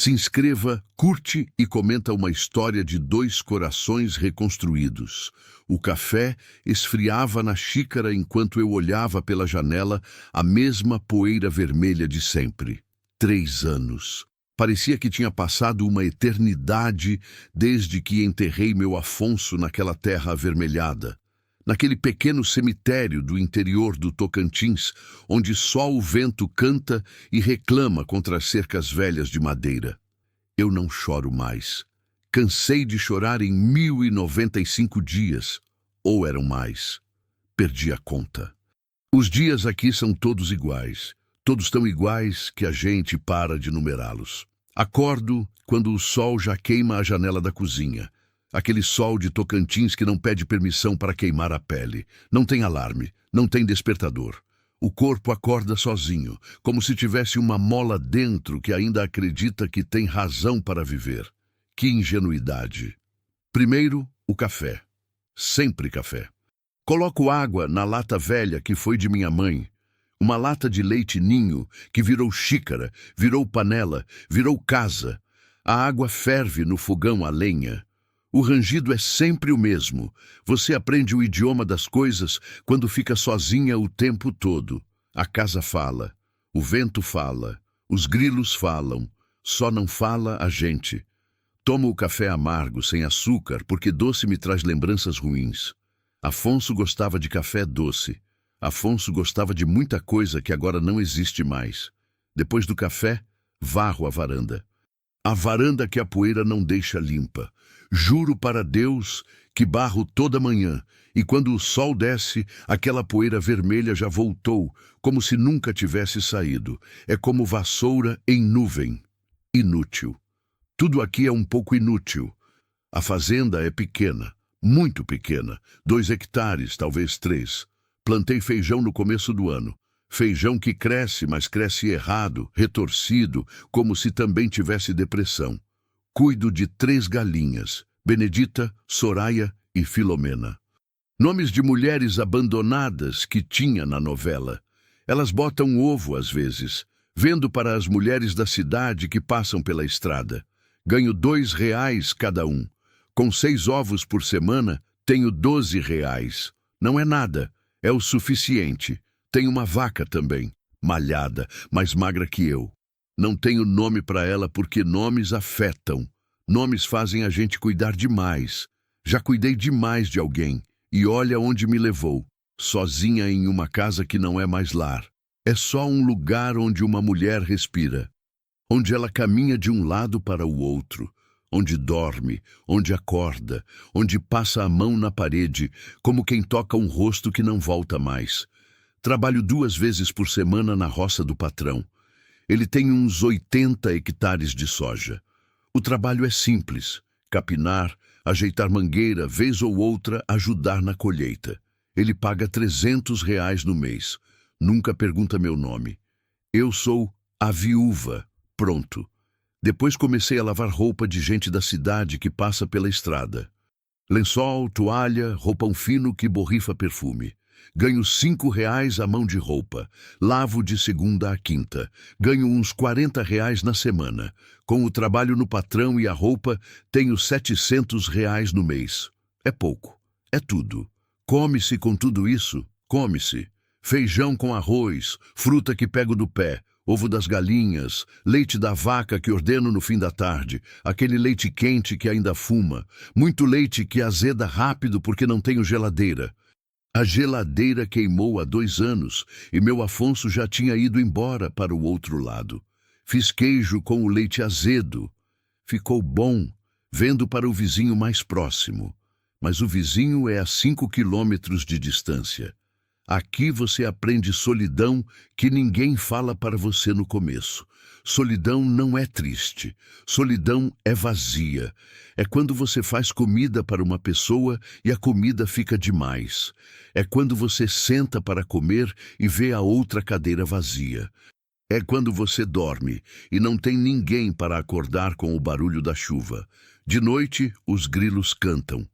Se inscreva, curte e comenta uma história de dois corações reconstruídos. O café esfriava na xícara enquanto eu olhava pela janela a mesma poeira vermelha de sempre. 3 anos. Parecia que tinha passado uma eternidade desde que enterrei meu Afonso naquela terra avermelhada. Naquele pequeno cemitério do interior do Tocantins, onde só o vento canta e reclama contra as cercas velhas de madeira. Eu não choro mais. Cansei de chorar em 1095 dias, ou eram mais. Perdi a conta. Os dias aqui são todos iguais. Todos tão iguais que a gente para de numerá-los. Acordo quando o sol já queima a janela da cozinha. Aquele sol de Tocantins que não pede permissão para queimar a pele. Não tem alarme, não tem despertador. O corpo acorda sozinho, como se tivesse uma mola dentro que ainda acredita que tem razão para viver. Que ingenuidade. Primeiro, o café. Sempre café. Coloco água na lata velha que foi de minha mãe. Uma lata de leite ninho que virou xícara, virou panela, virou casa. A água ferve no fogão a lenha. O rangido é sempre o mesmo. Você aprende o idioma das coisas quando fica sozinha o tempo todo. A casa fala, o vento fala, os grilos falam, só não fala a gente. Tomo o café amargo, sem açúcar, porque doce me traz lembranças ruins. Afonso gostava de café doce. Afonso gostava de muita coisa que agora não existe mais. Depois do café, varro a varanda. A varanda que a poeira não deixa limpa. Juro para Deus que barro toda manhã, e quando o sol desce, aquela poeira vermelha já voltou, como se nunca tivesse saído. É como vassoura em nuvem. Inútil. Tudo aqui é um pouco inútil. A fazenda é pequena, muito pequena, 2 hectares, talvez 3. Plantei feijão no começo do ano. Feijão que cresce, mas cresce errado, retorcido, como se também tivesse depressão. Cuido de 3 galinhas, Benedita, Soraya e Filomena. Nomes de mulheres abandonadas que tinha na novela. Elas botam ovo às vezes, vendo para as mulheres da cidade que passam pela estrada. Ganho R$ 2 cada um. Com 6 ovos por semana, tenho R$ 12. Não é nada, é o suficiente. Tenho uma vaca também, malhada, mais magra que eu. Não tenho nome para ela porque nomes afetam. Nomes fazem a gente cuidar demais. Já cuidei demais de alguém, e olha onde me levou. Sozinha em uma casa que não é mais lar. É só um lugar onde uma mulher respira. Onde ela caminha de um lado para o outro. Onde dorme, onde acorda, onde passa a mão na parede, como quem toca um rosto que não volta mais. Trabalho 2 vezes por semana na roça do patrão. Ele tem uns 80 hectares de soja. O trabalho é simples: capinar, ajeitar mangueira, vez ou outra ajudar na colheita. Ele paga R$ 300 no mês. Nunca pergunta meu nome. Eu sou a viúva. Pronto. Depois comecei a lavar roupa de gente da cidade que passa pela estrada. Lençol, toalha, roupão fino que borrifa perfume. Ganho R$ 5 a mão de roupa. Lavo de segunda a quinta. Ganho uns R$ 40 na semana. Com o trabalho no patrão e a roupa, tenho R$ 700 no mês. É pouco. É tudo. Come-se com tudo isso? Come-se. Feijão com arroz, fruta que pego do pé, ovo das galinhas, leite da vaca que ordeno no fim da tarde, aquele leite quente que ainda fuma, muito leite que azeda rápido porque não tenho geladeira. A geladeira queimou há 2 anos e meu Afonso já tinha ido embora para o outro lado. Fiz queijo com o leite azedo. Ficou bom, vendo para o vizinho mais próximo. Mas o vizinho é a 5 quilômetros de distância. Aqui você aprende solidão que ninguém fala para você no começo. Solidão não é triste. Solidão é vazia. É quando você faz comida para uma pessoa e a comida fica demais. É quando você senta para comer e vê a outra cadeira vazia. É quando você dorme e não tem ninguém para acordar com o barulho da chuva. De noite, os grilos cantam.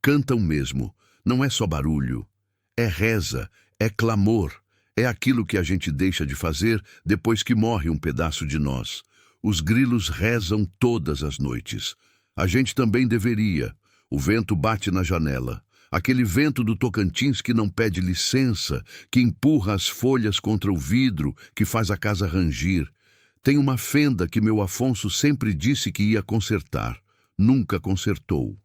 Cantam mesmo. Não é só barulho. É reza, é clamor. É aquilo que a gente deixa de fazer depois que morre um pedaço de nós. Os grilos rezam todas as noites. A gente também deveria. O vento bate na janela. Aquele vento do Tocantins que não pede licença, que empurra as folhas contra o vidro, que faz a casa rangir. Tem uma fenda que meu Afonso sempre disse que ia consertar. Nunca consertou.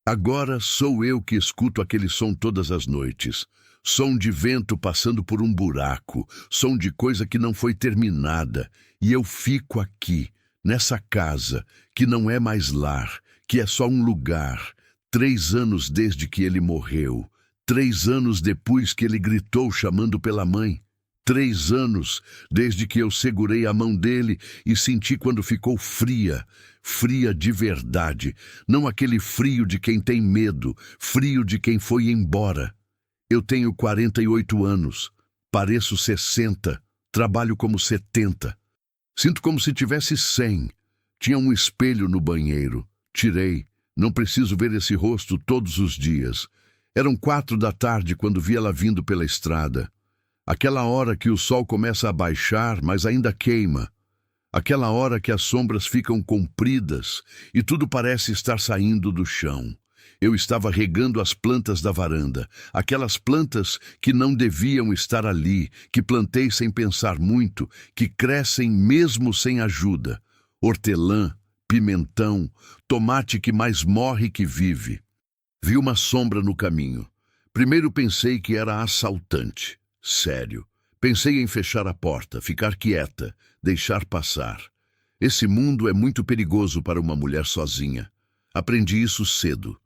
Agora sou eu que escuto aquele som todas as noites. Som de vento passando por um buraco, som de coisa que não foi terminada. E eu fico aqui, nessa casa, que não é mais lar, que é só um lugar. 3 anos desde que ele morreu. 3 anos depois que ele gritou chamando pela mãe. 3 anos desde que eu segurei a mão dele e senti quando ficou fria. Fria de verdade. Não aquele frio de quem tem medo, frio de quem foi embora. Eu tenho 48 anos, pareço 60, trabalho como 70. Sinto como se tivesse 100. Tinha um espelho no banheiro. Tirei. Não preciso ver esse rosto todos os dias. Eram 4 da tarde quando vi ela vindo pela estrada. Aquela hora que o sol começa a baixar, mas ainda queima. Aquela hora que as sombras ficam compridas e tudo parece estar saindo do chão. Eu estava regando as plantas da varanda, aquelas plantas que não deviam estar ali, que plantei sem pensar muito, que crescem mesmo sem ajuda. Hortelã, pimentão, tomate que mais morre que vive. Vi uma sombra no caminho. Primeiro pensei que era assaltante. Sério. Pensei em fechar a porta, ficar quieta, deixar passar. Esse mundo é muito perigoso para uma mulher sozinha. Aprendi isso cedo.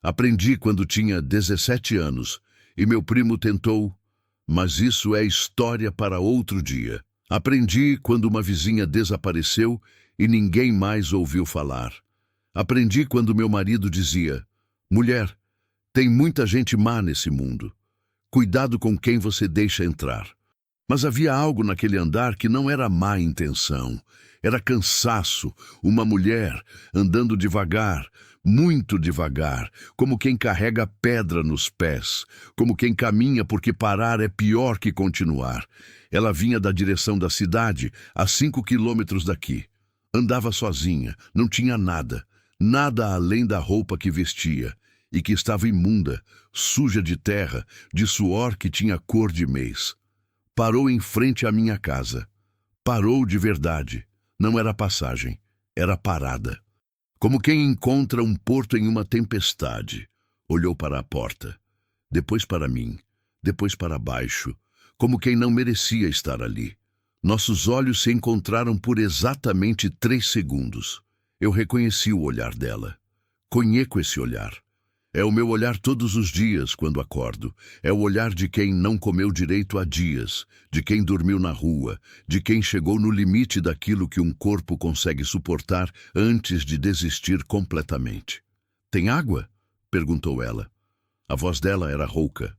Aprendi quando tinha 17 anos e meu primo tentou, mas isso é história para outro dia. Aprendi quando uma vizinha desapareceu e ninguém mais ouviu falar. Aprendi quando meu marido dizia: mulher, tem muita gente má nesse mundo. Cuidado com quem você deixa entrar. Mas havia algo naquele andar que não era má intenção. Era cansaço, uma mulher andando devagar, muito devagar, como quem carrega pedra nos pés, como quem caminha porque parar é pior que continuar. Ela vinha da direção da cidade, a 5 quilômetros daqui. Andava sozinha, não tinha nada, nada além da roupa que vestia, e que estava imunda, suja de terra, de suor que tinha cor de mês. Parou em frente à minha casa. Parou de verdade. Não era passagem, era parada. Como quem encontra um porto em uma tempestade. Olhou para a porta, depois para mim, depois para baixo, como quem não merecia estar ali. Nossos olhos se encontraram por exatamente 3 segundos. Eu reconheci o olhar dela. Conheço esse olhar. É o meu olhar todos os dias quando acordo. É o olhar de quem não comeu direito há dias, de quem dormiu na rua, de quem chegou no limite daquilo que um corpo consegue suportar antes de desistir completamente. Tem água? Perguntou ela. A voz dela era rouca.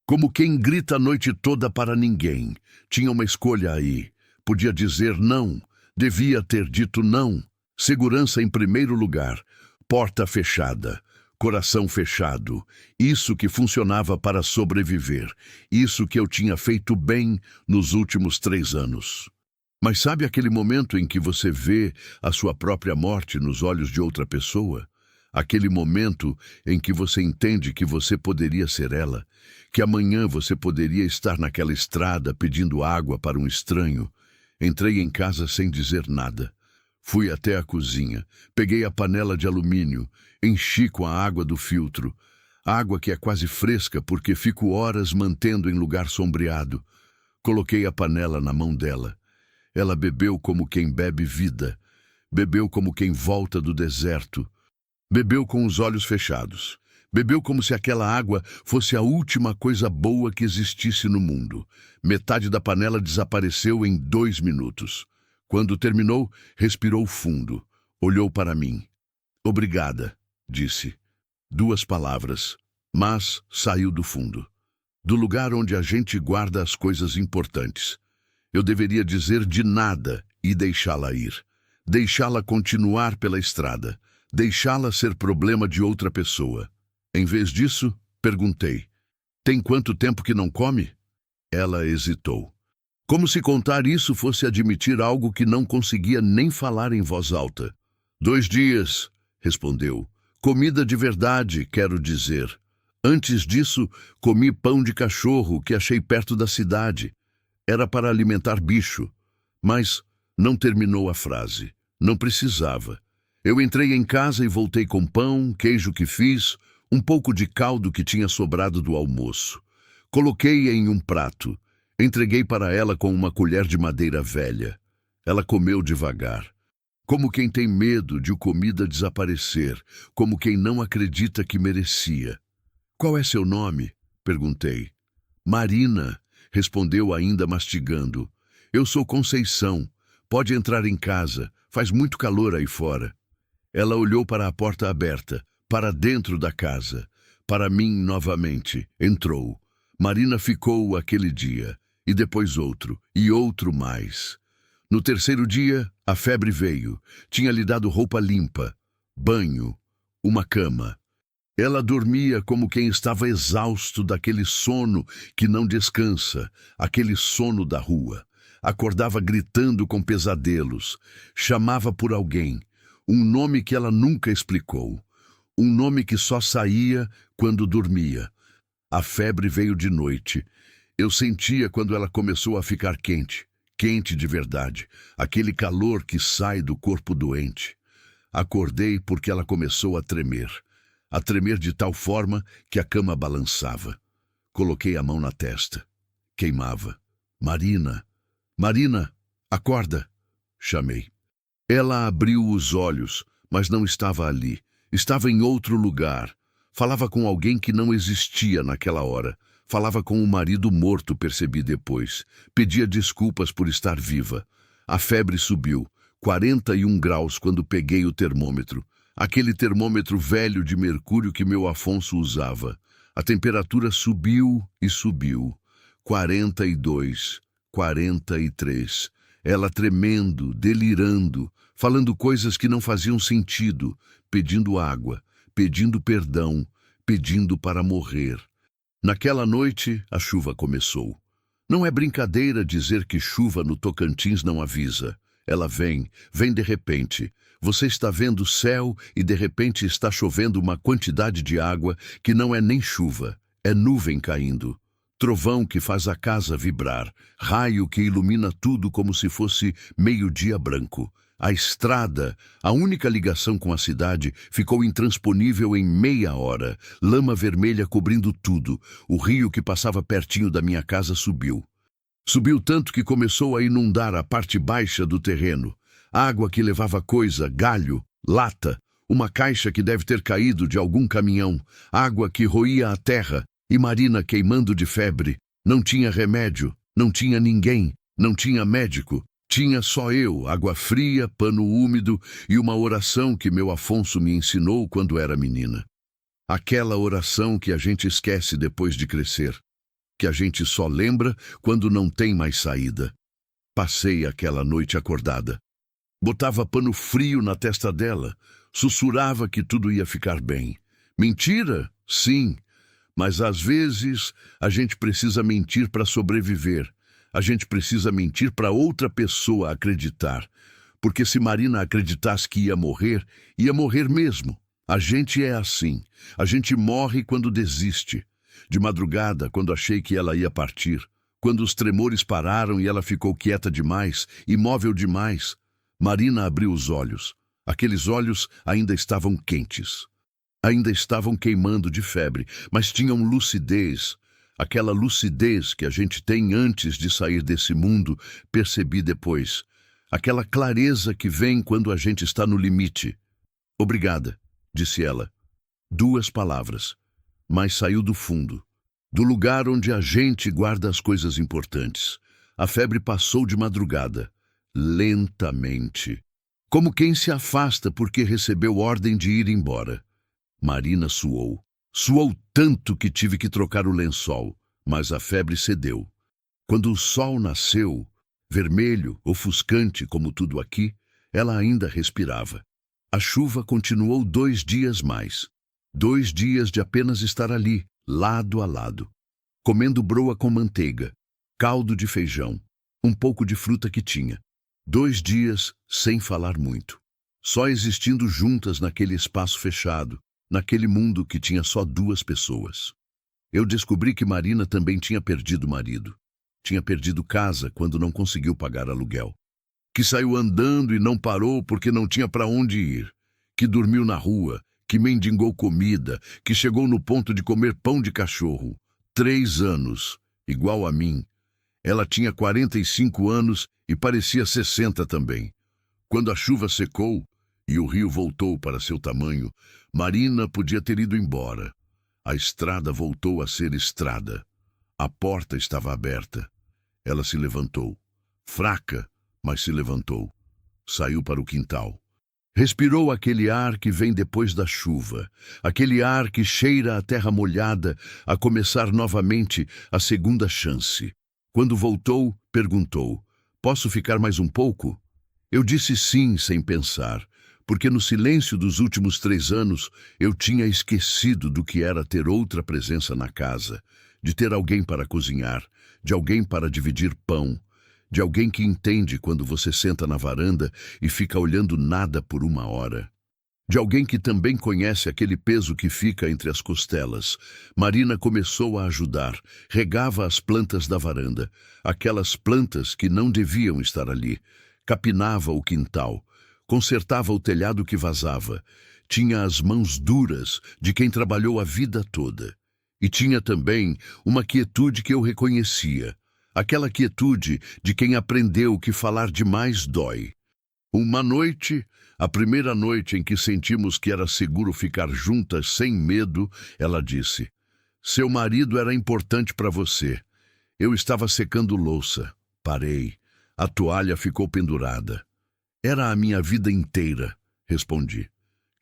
Como quem grita a noite toda para ninguém. Tinha uma escolha aí. Podia dizer não. Devia ter dito não. Segurança em primeiro lugar. Porta fechada. Coração fechado, isso que funcionava para sobreviver, isso que eu tinha feito bem nos últimos 3 anos. Mas sabe aquele momento em que você vê a sua própria morte nos olhos de outra pessoa? Aquele momento em que você entende que você poderia ser ela, que amanhã você poderia estar naquela estrada pedindo água para um estranho. Entrei em casa sem dizer nada. Fui até a cozinha, peguei a panela de alumínio, enchi com a água do filtro, água que é quase fresca porque fico horas mantendo em lugar sombreado. Coloquei a panela na mão dela. Ela bebeu como quem bebe vida, bebeu como quem volta do deserto, bebeu com os olhos fechados, bebeu como se aquela água fosse a última coisa boa que existisse no mundo. Metade da panela desapareceu em 2 minutos. Quando terminou, respirou fundo, olhou para mim. Obrigada, disse. 2 palavras, mas saiu do fundo. Do lugar onde a gente guarda as coisas importantes. Eu deveria dizer de nada e deixá-la ir. Deixá-la continuar pela estrada. Deixá-la ser problema de outra pessoa. Em vez disso, perguntei. Tem quanto tempo que não come? Ela hesitou. Como se contar isso fosse admitir algo que não conseguia nem falar em voz alta. 2 dias, respondeu. Comida de verdade, quero dizer. Antes disso, comi pão de cachorro que achei perto da cidade. Era para alimentar bicho. Mas não terminou a frase. Não precisava. Eu entrei em casa e voltei com pão, queijo que fiz, um pouco de caldo que tinha sobrado do almoço. Coloquei em um prato. Entreguei para ela com uma colher de madeira velha. Ela comeu devagar. Como quem tem medo de a comida desaparecer, como quem não acredita que merecia. Qual é seu nome? Perguntei. Marina, respondeu ainda mastigando. Eu sou Conceição. Pode entrar em casa. Faz muito calor aí fora. Ela olhou para a porta aberta, para dentro da casa. Para mim novamente. Entrou. Marina ficou aquele dia, e depois outro, e outro mais. No terceiro dia, a febre veio. Tinha lhe dado roupa limpa, banho, uma cama. Ela dormia como quem estava exausto daquele sono que não descansa, aquele sono da rua. Acordava gritando com pesadelos. Chamava por alguém, um nome que ela nunca explicou. Um nome que só saía quando dormia. A febre veio de noite. Eu sentia quando ela começou a ficar quente. Quente de verdade, aquele calor que sai do corpo doente. Acordei porque ela começou a tremer de tal forma que a cama balançava. Coloquei a mão na testa. Queimava. Marina, Marina, acorda! Chamei. Ela abriu os olhos, mas não estava ali. Estava em outro lugar. Falava com alguém que não existia naquela hora. Falava com o marido morto, percebi depois. Pedia desculpas por estar viva. A febre subiu, 41 graus quando peguei o termômetro. Aquele termômetro velho de mercúrio que meu Afonso usava. A temperatura subiu e subiu. 42, 43. Ela tremendo, delirando, falando coisas que não faziam sentido, pedindo água, pedindo perdão, pedindo para morrer. Naquela noite, a chuva começou. Não é brincadeira dizer que chuva no Tocantins não avisa. Ela vem de repente. Você está vendo o céu e de repente está chovendo uma quantidade de água que não é nem chuva, é nuvem caindo. Trovão que faz a casa vibrar, raio que ilumina tudo como se fosse meio-dia branco. A estrada, a única ligação com a cidade, ficou intransponível em meia hora. Lama vermelha cobrindo tudo. O rio que passava pertinho da minha casa subiu. Subiu tanto que começou a inundar a parte baixa do terreno. Água que levava coisa, galho, lata, uma caixa que deve ter caído de algum caminhão. Água que roía a terra e Marina queimando de febre. Não tinha remédio, não tinha ninguém, não tinha médico. Tinha só eu, água fria, pano úmido e uma oração que meu Afonso me ensinou quando era menina. Aquela oração que a gente esquece depois de crescer, que a gente só lembra quando não tem mais saída. Passei aquela noite acordada. Botava pano frio na testa dela, sussurrava que tudo ia ficar bem. Mentira? Sim, mas às vezes a gente precisa mentir para sobreviver. A gente precisa mentir para outra pessoa acreditar. Porque se Marina acreditasse que ia morrer mesmo. A gente é assim. A gente morre quando desiste. De madrugada, quando achei que ela ia partir. Quando os tremores pararam e ela ficou quieta demais, imóvel demais. Marina abriu os olhos. Aqueles olhos ainda estavam quentes. Ainda estavam queimando de febre, mas tinham lucidez. Aquela lucidez que a gente tem antes de sair desse mundo, percebi depois. Aquela clareza que vem quando a gente está no limite. Obrigada, disse ela. 2 palavras, mas saiu do fundo. Do lugar onde a gente guarda as coisas importantes. A febre passou de madrugada, lentamente. Como quem se afasta porque recebeu ordem de ir embora. Marina suou. Suou tanto que tive que trocar o lençol, mas a febre cedeu. Quando o sol nasceu, vermelho, ofuscante como tudo aqui, ela ainda respirava. A chuva continuou 2 dias mais. 2 dias de apenas estar ali, lado a lado, comendo broa com manteiga, caldo de feijão, um pouco de fruta que tinha. 2 dias sem falar muito. Só existindo juntas naquele espaço fechado, naquele mundo que tinha só 2 pessoas. Eu descobri que Marina também tinha perdido o marido. Tinha perdido casa quando não conseguiu pagar aluguel. Que saiu andando e não parou porque não tinha para onde ir. Que dormiu na rua, que mendigou comida, que chegou no ponto de comer pão de cachorro. 3 anos, igual a mim. Ela tinha 45 anos e parecia 60 também. Quando a chuva secou e o rio voltou para seu tamanho, Marina podia ter ido embora. A estrada voltou a ser estrada. A porta estava aberta. Ela se levantou. Fraca, mas se levantou. Saiu para o quintal. Respirou aquele ar que vem depois da chuva, aquele ar que cheira a terra molhada, a começar novamente a segunda chance. Quando voltou, perguntou: "Posso ficar mais um pouco?" Eu disse sim, sem pensar, porque no silêncio dos últimos 3 anos eu tinha esquecido do que era ter outra presença na casa, de ter alguém para cozinhar, de alguém para dividir pão, de alguém que entende quando você senta na varanda e fica olhando nada por 1 hora. De alguém que também conhece aquele peso que fica entre as costelas. Marina começou a ajudar, regava as plantas da varanda, aquelas plantas que não deviam estar ali, capinava o quintal, consertava o telhado que vazava, tinha as mãos duras de quem trabalhou a vida toda. E tinha também uma quietude que eu reconhecia, aquela quietude de quem aprendeu que falar demais dói. Uma noite, a primeira noite em que sentimos que era seguro ficar juntas sem medo, ela disse: "Seu marido era importante para você." Eu estava secando louça. Parei. A toalha ficou pendurada. "Era a minha vida inteira", respondi.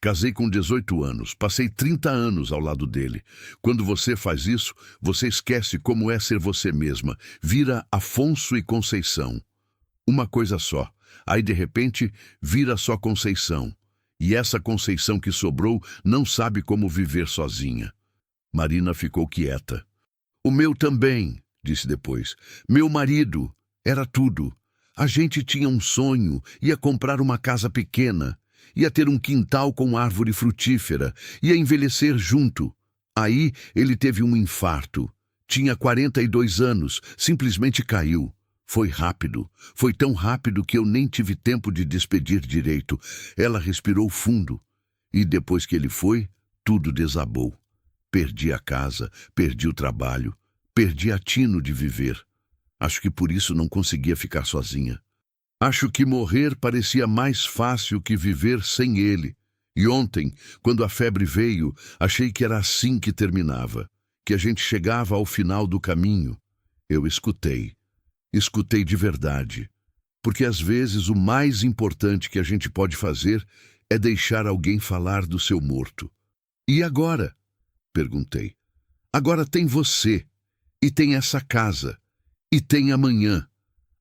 "Casei com 18 anos, passei 30 anos ao lado dele. Quando você faz isso, você esquece como é ser você mesma. Vira Afonso e Conceição. Uma coisa só. Aí, de repente, vira só Conceição. E essa Conceição que sobrou não sabe como viver sozinha." Marina ficou quieta. "O meu também", disse depois. "Meu marido. Era tudo. A gente tinha um sonho, ia comprar uma casa pequena. Ia ter um quintal com árvore frutífera, ia envelhecer junto. Aí ele teve um infarto. Tinha 42 anos, simplesmente caiu. Foi rápido, foi tão rápido que eu nem tive tempo de despedir direito. Ela respirou fundo. E depois que ele foi, tudo desabou. Perdi a casa, perdi o trabalho, perdi a tino de viver. Acho que por isso não conseguia ficar sozinha. Acho que morrer parecia mais fácil que viver sem ele. E ontem, quando a febre veio, achei que era assim que terminava, que a gente chegava ao final do caminho. Eu escutei. Escutei de verdade. Porque às vezes o mais importante que a gente pode fazer é deixar alguém falar do seu morto. "E agora?" perguntei. "Agora tem você. E tem essa casa. E tem amanhã.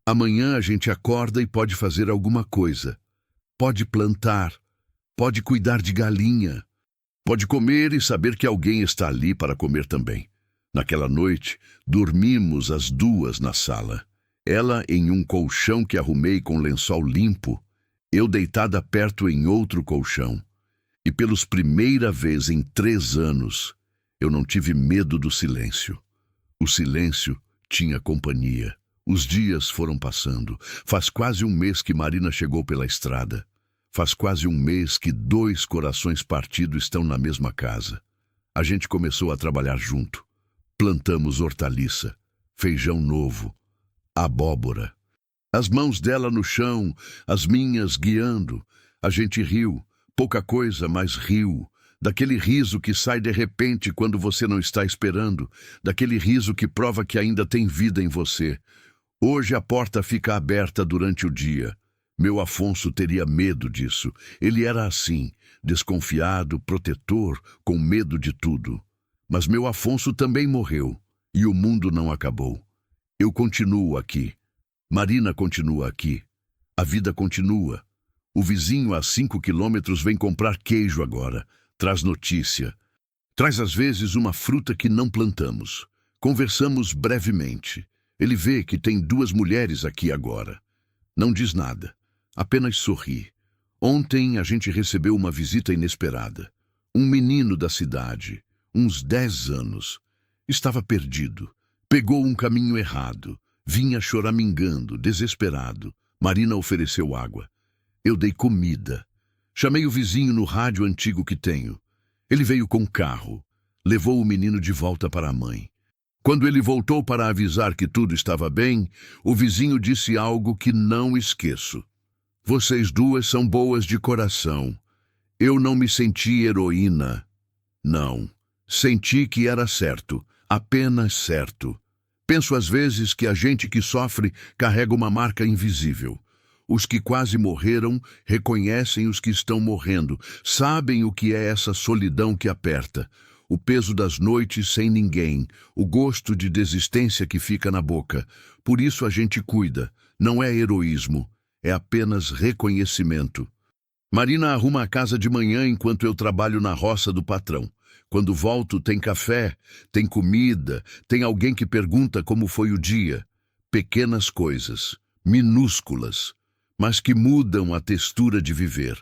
Amanhã a gente acorda e pode fazer alguma coisa. Pode plantar. Pode cuidar de galinha. Pode comer e saber que alguém está ali para comer também." Naquela noite, dormimos as 2 na sala. Ela em um colchão que arrumei com lençol limpo, eu deitada perto em outro colchão. E pelos primeira vez em 3 anos, eu não tive medo do silêncio. O silêncio tinha companhia. Os dias foram passando. Faz quase um mês que Marina chegou pela estrada. Faz quase um mês que 2 corações partidos estão na mesma casa. A gente começou a trabalhar junto. Plantamos hortaliça, feijão novo, abóbora. As mãos dela no chão, as minhas guiando. A gente riu, pouca coisa, mas riu. Daquele riso que sai de repente quando você não está esperando. Daquele riso que prova que ainda tem vida em você. Hoje a porta fica aberta durante o dia. Meu Afonso teria medo disso. Ele era assim, desconfiado, protetor, com medo de tudo. Mas meu Afonso também morreu. E o mundo não acabou. Eu continuo aqui. Marina continua aqui. A vida continua. O vizinho a 5 quilômetros vem comprar queijo agora. Traz notícia. Traz às vezes uma fruta que não plantamos. Conversamos brevemente. Ele vê que tem duas mulheres aqui agora. Não diz nada, apenas sorri. Ontem a gente recebeu uma visita inesperada. Um menino da cidade, uns 10 anos. Estava perdido. Pegou um caminho errado. Vinha choramingando, desesperado. Marina ofereceu água. Eu dei comida. Chamei o vizinho no rádio antigo que tenho. Ele veio com o carro. Levou o menino de volta para a mãe. Quando ele voltou para avisar que tudo estava bem, o vizinho disse algo que não esqueço. Vocês duas são boas de coração. Eu não me senti heroína. Não. Senti que era certo. Apenas certo. Penso às vezes que a gente que sofre carrega uma marca invisível. Os que quase morreram reconhecem os que estão morrendo, sabem o que é essa solidão que aperta, o peso das noites sem ninguém, o gosto de desistência que fica na boca. Por isso a gente cuida. Não é heroísmo, é apenas reconhecimento. Marina arruma a casa de manhã enquanto eu trabalho na roça do patrão. Quando volto, tem café, tem comida, tem alguém que pergunta como foi o dia. Pequenas coisas, minúsculas, mas que mudam a textura de viver.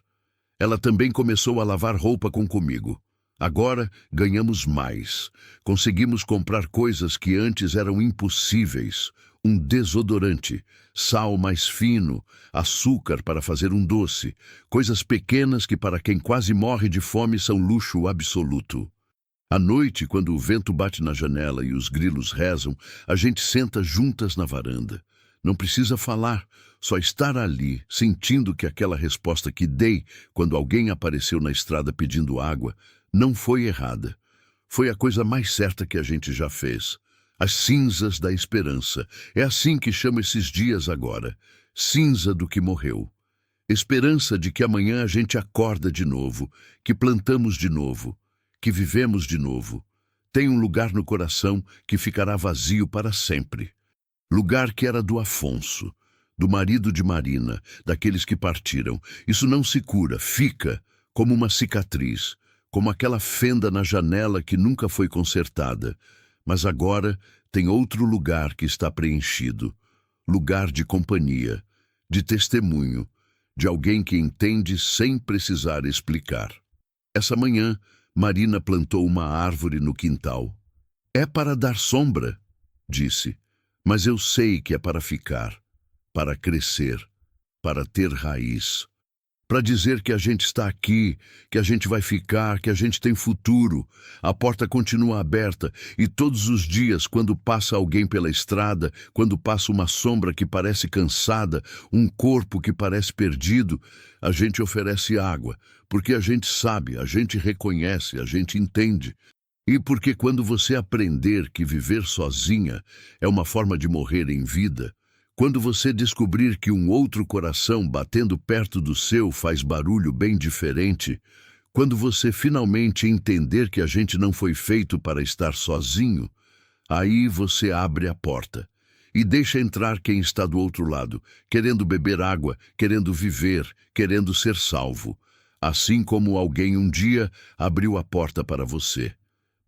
Ela também começou a lavar roupa comigo. Agora ganhamos mais. Conseguimos comprar coisas que antes eram impossíveis. Um desodorante, sal mais fino, açúcar para fazer um doce. Coisas pequenas que para quem quase morre de fome são luxo absoluto. À noite, quando o vento bate na janela e os grilos rezam, a gente senta juntas na varanda. Não precisa falar, só estar ali, sentindo que aquela resposta que dei quando alguém apareceu na estrada pedindo água não foi errada. Foi a coisa mais certa que a gente já fez. As cinzas da esperança. É assim que chamo esses dias agora. Cinza do que morreu. Esperança de que amanhã a gente acorda de novo, que plantamos de novo, que vivemos de novo. Tem um lugar no coração que ficará vazio para sempre. Lugar que era do Afonso, do marido de Marina, daqueles que partiram. Isso não se cura, fica como uma cicatriz, como aquela fenda na janela que nunca foi consertada. Mas agora tem outro lugar que está preenchido. Lugar de companhia, de testemunho, de alguém que entende sem precisar explicar. Essa manhã, Marina plantou uma árvore no quintal. É para dar sombra, disse, mas eu sei que é para ficar, para crescer, para ter raiz. Para dizer que a gente está aqui, que a gente vai ficar, que a gente tem futuro. A porta continua aberta e todos os dias, quando passa alguém pela estrada, quando passa uma sombra que parece cansada, um corpo que parece perdido, a gente oferece água, porque a gente sabe, a gente reconhece, a gente entende. E porque quando você aprender que viver sozinha é uma forma de morrer em vida, quando você descobrir que um outro coração batendo perto do seu faz barulho bem diferente, quando você finalmente entender que a gente não foi feito para estar sozinho, aí você abre a porta e deixa entrar quem está do outro lado, querendo beber água, querendo viver, querendo ser salvo, assim como alguém um dia abriu a porta para você.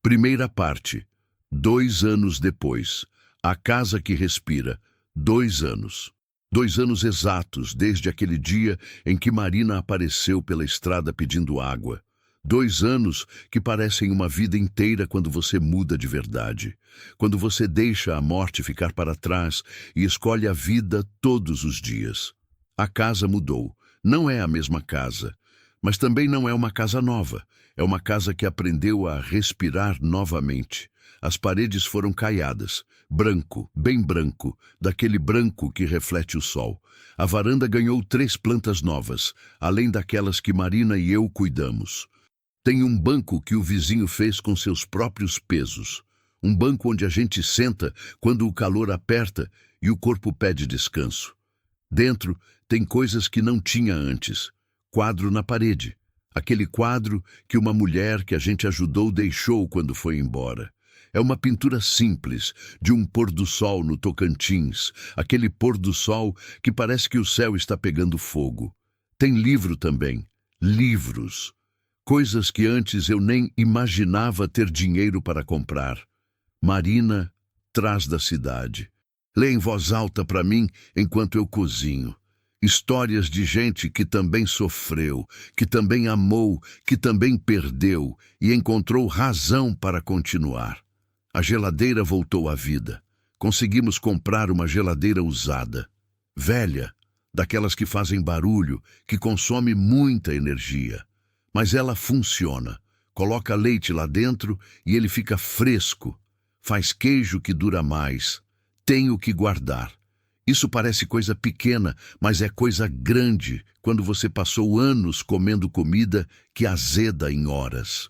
Primeira parte, 2 anos depois, a casa que respira. 2 anos. 2 anos exatos desde aquele dia em que Marina apareceu pela estrada pedindo água. 2 anos que parecem uma vida inteira quando você muda de verdade. Quando você deixa a morte ficar para trás e escolhe a vida todos os dias. A casa mudou. Não é a mesma casa, mas também não é uma casa nova. É uma casa que aprendeu a respirar novamente. As paredes foram caiadas, branco, bem branco, daquele branco que reflete o sol. A varanda ganhou 3 plantas novas, além daquelas que Marina e eu cuidamos. Tem um banco que o vizinho fez com seus próprios pesos. Um banco onde a gente senta quando o calor aperta e o corpo pede descanso. Dentro tem coisas que não tinha antes. Quadro na parede. Aquele quadro que uma mulher que a gente ajudou deixou quando foi embora. É uma pintura simples, de um pôr-do-sol no Tocantins, aquele pôr-do-sol que parece que o céu está pegando fogo. Tem livro também, livros, coisas que antes eu nem imaginava ter dinheiro para comprar. Marina traz da cidade. Lê em voz alta para mim enquanto eu cozinho. Histórias de gente que também sofreu, que também amou, que também perdeu e encontrou razão para continuar. A geladeira voltou à vida. Conseguimos comprar uma geladeira usada, velha, daquelas que fazem barulho, que consome muita energia. Mas ela funciona. Coloca leite lá dentro e ele fica fresco. Faz queijo que dura mais. Tem o que guardar. Isso parece coisa pequena, mas é coisa grande quando você passou anos comendo comida que azeda em horas.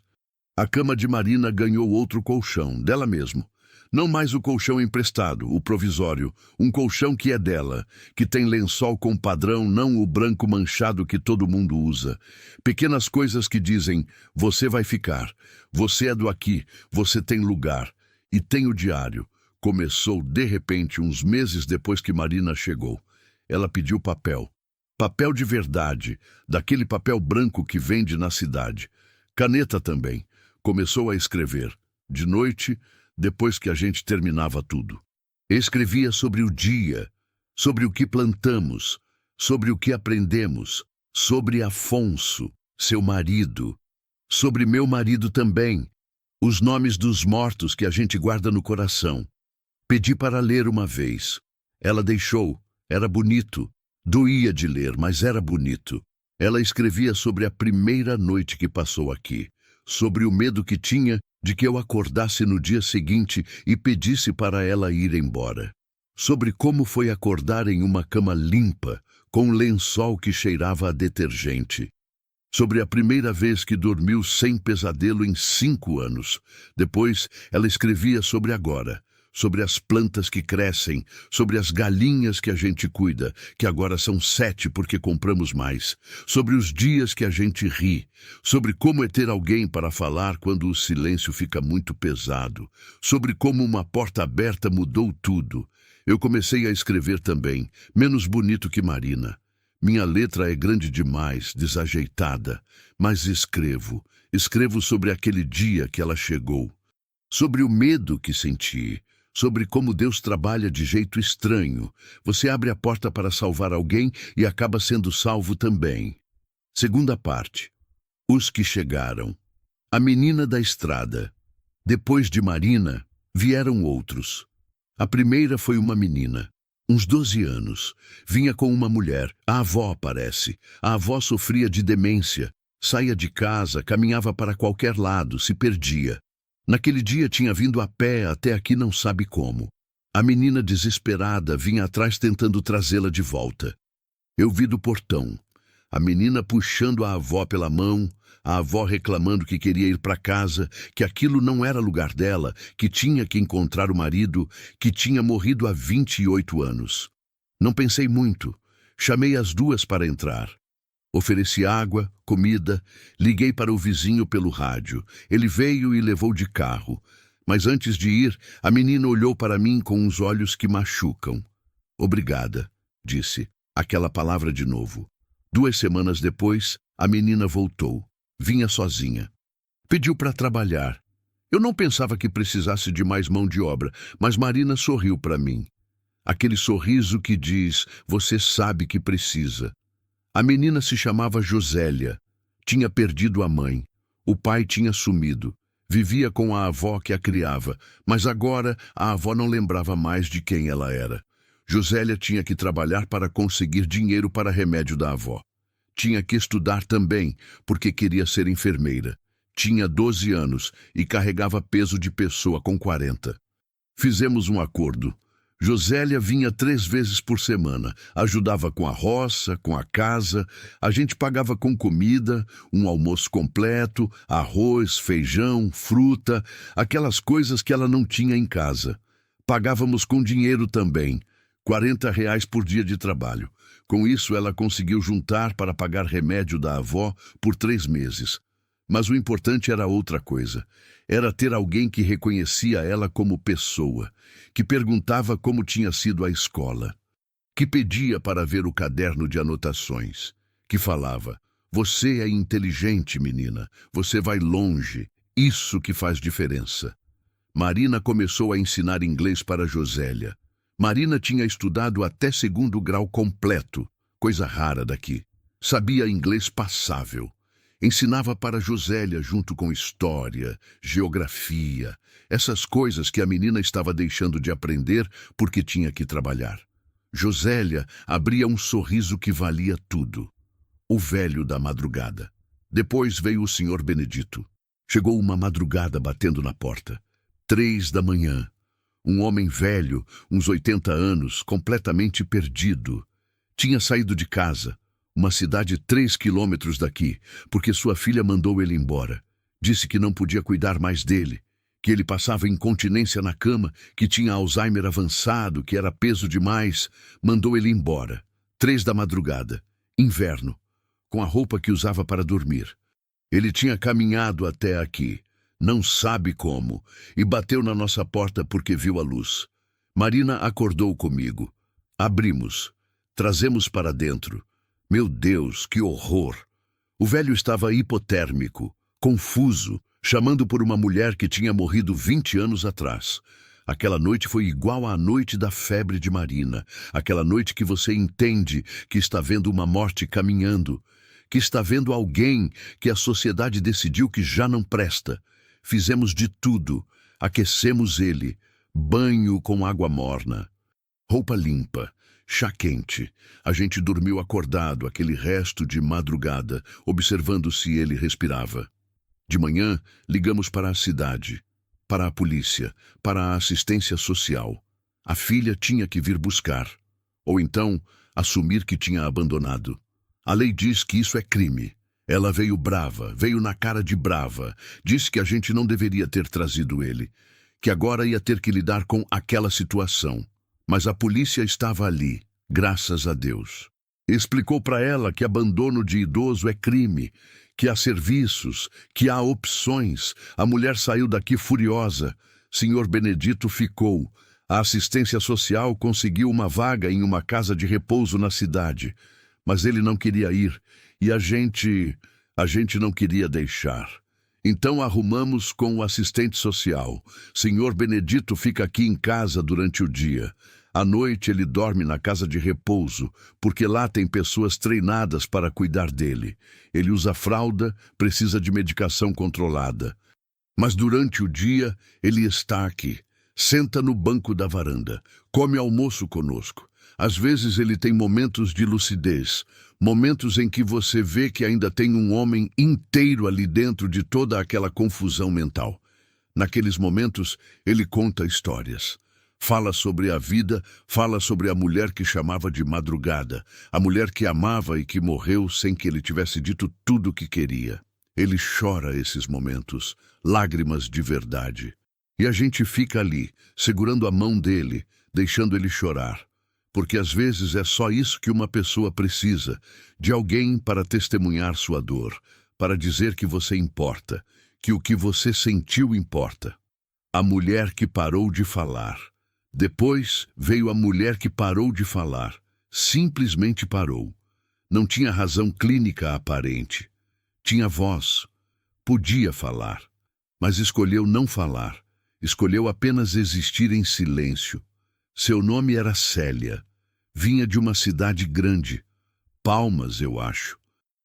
A cama de Marina ganhou outro colchão, dela mesmo. Não mais o colchão emprestado, o provisório, um colchão que é dela, que tem lençol com padrão, não o branco manchado que todo mundo usa. Pequenas coisas que dizem, você vai ficar, você é do aqui, você tem lugar. E tem o diário. Começou, de repente, uns meses depois que Marina chegou. Ela pediu papel. Papel de verdade, daquele papel branco que vende na cidade. Caneta também. Começou a escrever. De noite, depois que a gente terminava tudo. Escrevia sobre o dia, sobre o que plantamos, sobre o que aprendemos, sobre Afonso, seu marido, sobre meu marido também, os nomes dos mortos que a gente guarda no coração. Pedi para ler uma vez. Ela deixou. Era bonito. Doía de ler, mas era bonito. Ela escrevia sobre a primeira noite que passou aqui, sobre o medo que tinha de que eu acordasse no dia seguinte e pedisse para ela ir embora. Sobre como foi acordar em uma cama limpa, com um lençol que cheirava a detergente. Sobre a primeira vez que dormiu sem pesadelo em 5 anos. Depois, ela escrevia sobre agora. Sobre as plantas que crescem, sobre as galinhas que a gente cuida, que agora são 7 porque compramos mais, sobre os dias que a gente ri, sobre como é ter alguém para falar quando o silêncio fica muito pesado, sobre como uma porta aberta mudou tudo. Eu comecei a escrever também, menos bonito que Marina. Minha letra é grande demais, desajeitada, mas escrevo sobre aquele dia que ela chegou, sobre o medo que senti, sobre como Deus trabalha de jeito estranho. Você abre a porta para salvar alguém e acaba sendo salvo também. Segunda parte. Os que chegaram. A menina da estrada. Depois de Marina, vieram outros. A primeira foi uma menina, uns 12 anos. Vinha com uma mulher, a avó parece. A avó sofria de demência. Saía de casa, caminhava para qualquer lado, se perdia. Naquele dia tinha vindo a pé até aqui não sabe como. A menina desesperada vinha atrás tentando trazê-la de volta. Eu vi do portão. A menina puxando a avó pela mão, a avó reclamando que queria ir para casa, que aquilo não era lugar dela, que tinha que encontrar o marido, que tinha morrido há 28 anos. Não pensei muito. Chamei as duas para entrar. Ofereci água, comida, liguei para o vizinho pelo rádio. Ele veio e levou de carro. Mas antes de ir, a menina olhou para mim com uns olhos que machucam. Obrigada, disse, aquela palavra de novo. 2 semanas depois, a menina voltou. Vinha sozinha. Pediu para trabalhar. Eu não pensava que precisasse de mais mão de obra, mas Marina sorriu para mim. Aquele sorriso que diz, você sabe que precisa. A menina se chamava Josélia. Tinha perdido a mãe. O pai tinha sumido. Vivia com a avó que a criava, mas agora a avó não lembrava mais de quem ela era. Josélia tinha que trabalhar para conseguir dinheiro para remédio da avó. Tinha que estudar também, porque queria ser enfermeira. Tinha 12 anos e carregava peso de pessoa com 40. Fizemos um acordo. Josélia vinha 3 vezes por semana, ajudava com a roça, com a casa, a gente pagava com comida, um almoço completo, arroz, feijão, fruta, aquelas coisas que ela não tinha em casa. Pagávamos com dinheiro também, R$ 40 por dia de trabalho. Com isso ela conseguiu juntar para pagar remédio da avó por 3 meses. Mas o importante era outra coisa. Era ter alguém que reconhecia ela como pessoa, que perguntava como tinha sido a escola, que pedia para ver o caderno de anotações, que falava, você é inteligente, menina, você vai longe, isso que faz diferença. Marina começou a ensinar inglês para Josélia. Marina tinha estudado até segundo grau completo, coisa rara daqui. Sabia inglês passável. Ensinava para Josélia junto com história, geografia, essas coisas que a menina estava deixando de aprender porque tinha que trabalhar. Josélia abria um sorriso que valia tudo. O velho da madrugada. Depois veio o senhor Benedito. Chegou uma madrugada batendo na porta. 3 da manhã. Um homem velho, uns 80 anos, completamente perdido. Tinha saído de casa, uma cidade 3 quilômetros daqui, porque sua filha mandou ele embora. Disse que não podia cuidar mais dele, que ele passava incontinência na cama, que tinha Alzheimer avançado, que era peso demais. Mandou ele embora. 3 da madrugada. Inverno. Com a roupa que usava para dormir. Ele tinha caminhado até aqui, não sabe como, e bateu na nossa porta porque viu a luz. Marina acordou comigo. Abrimos. Trazemos para dentro. Meu Deus, que horror! O velho estava hipotérmico, confuso, chamando por uma mulher que tinha morrido 20 anos atrás. Aquela noite foi igual à noite da febre de Marina, aquela noite que você entende que está vendo uma morte caminhando, que está vendo alguém que a sociedade decidiu que já não presta. Fizemos de tudo, aquecemos ele, banho com água morna, roupa limpa, chá quente. A gente dormiu acordado aquele resto de madrugada, observando se ele respirava. De manhã, ligamos para a cidade, para a polícia, para a assistência social. A filha tinha que vir buscar, ou então assumir que tinha abandonado. A lei diz que isso é crime. Ela veio brava, veio na cara de brava. Disse que a gente não deveria ter trazido ele, que agora ia ter que lidar com aquela situação. Mas a polícia estava ali, graças a Deus. Explicou para ela que abandono de idoso é crime, que há serviços, que há opções. A mulher saiu daqui furiosa. Senhor Benedito ficou. A assistência social conseguiu uma vaga em uma casa de repouso na cidade. Mas ele não queria ir, e a gente não queria deixar. Então arrumamos com o assistente social. Senhor Benedito fica aqui em casa durante o dia. À noite ele dorme na casa de repouso, porque lá tem pessoas treinadas para cuidar dele. Ele usa fralda, precisa de medicação controlada. Mas durante o dia ele está aqui. Senta no banco da varanda, come almoço conosco. Às vezes ele tem momentos de lucidez, momentos em que você vê que ainda tem um homem inteiro ali dentro de toda aquela confusão mental. Naqueles momentos, ele conta histórias. Fala sobre a vida, fala sobre a mulher que chamava de madrugada, a mulher que amava e que morreu sem que ele tivesse dito tudo o que queria. Ele chora esses momentos, lágrimas de verdade. E a gente fica ali, segurando a mão dele, deixando ele chorar. Porque às vezes é só isso que uma pessoa precisa, de alguém para testemunhar sua dor, para dizer que você importa, que o que você sentiu importa. A mulher que parou de falar. Depois veio a mulher que parou de falar, simplesmente parou. Não tinha razão clínica aparente. Tinha voz, podia falar, mas escolheu não falar, escolheu apenas existir em silêncio. Seu nome era Célia. Vinha de uma cidade grande, Palmas, eu acho.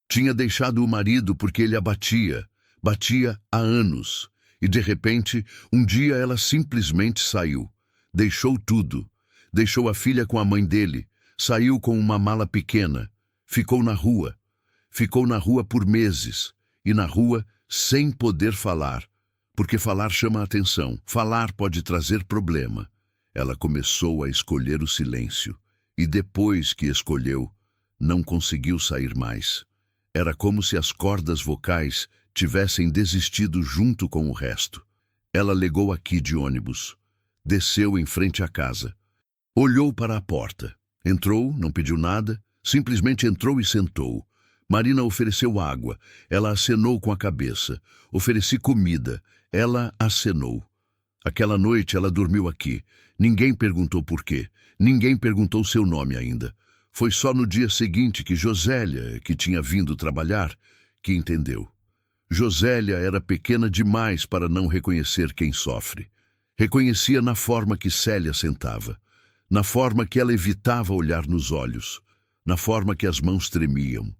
Tinha deixado o marido porque ele a batia há anos. E de repente, um dia ela simplesmente saiu. Deixou tudo. Deixou a filha com a mãe dele. Saiu com uma mala pequena. Ficou na rua. Ficou na rua por meses. E na rua sem poder falar. Porque falar chama a atenção. Falar pode trazer problema. Ela começou a escolher o silêncio. E depois que escolheu, não conseguiu sair mais. Era como se as cordas vocais tivessem desistido junto com o resto. Ela legou aqui de ônibus. Desceu em frente à casa. Olhou para a porta. Entrou, não pediu nada, simplesmente entrou e sentou. Marina ofereceu água. Ela acenou com a cabeça. Ofereci comida. Ela acenou. Aquela noite ela dormiu aqui. Ninguém perguntou por quê. Ninguém perguntou seu nome ainda. Foi só no dia seguinte que Josélia, que tinha vindo trabalhar, que entendeu. Josélia era pequena demais para não reconhecer quem sofre. Reconhecia na forma que Célia sentava. na forma que ela evitava olhar nos olhos, na forma que as mãos tremiam.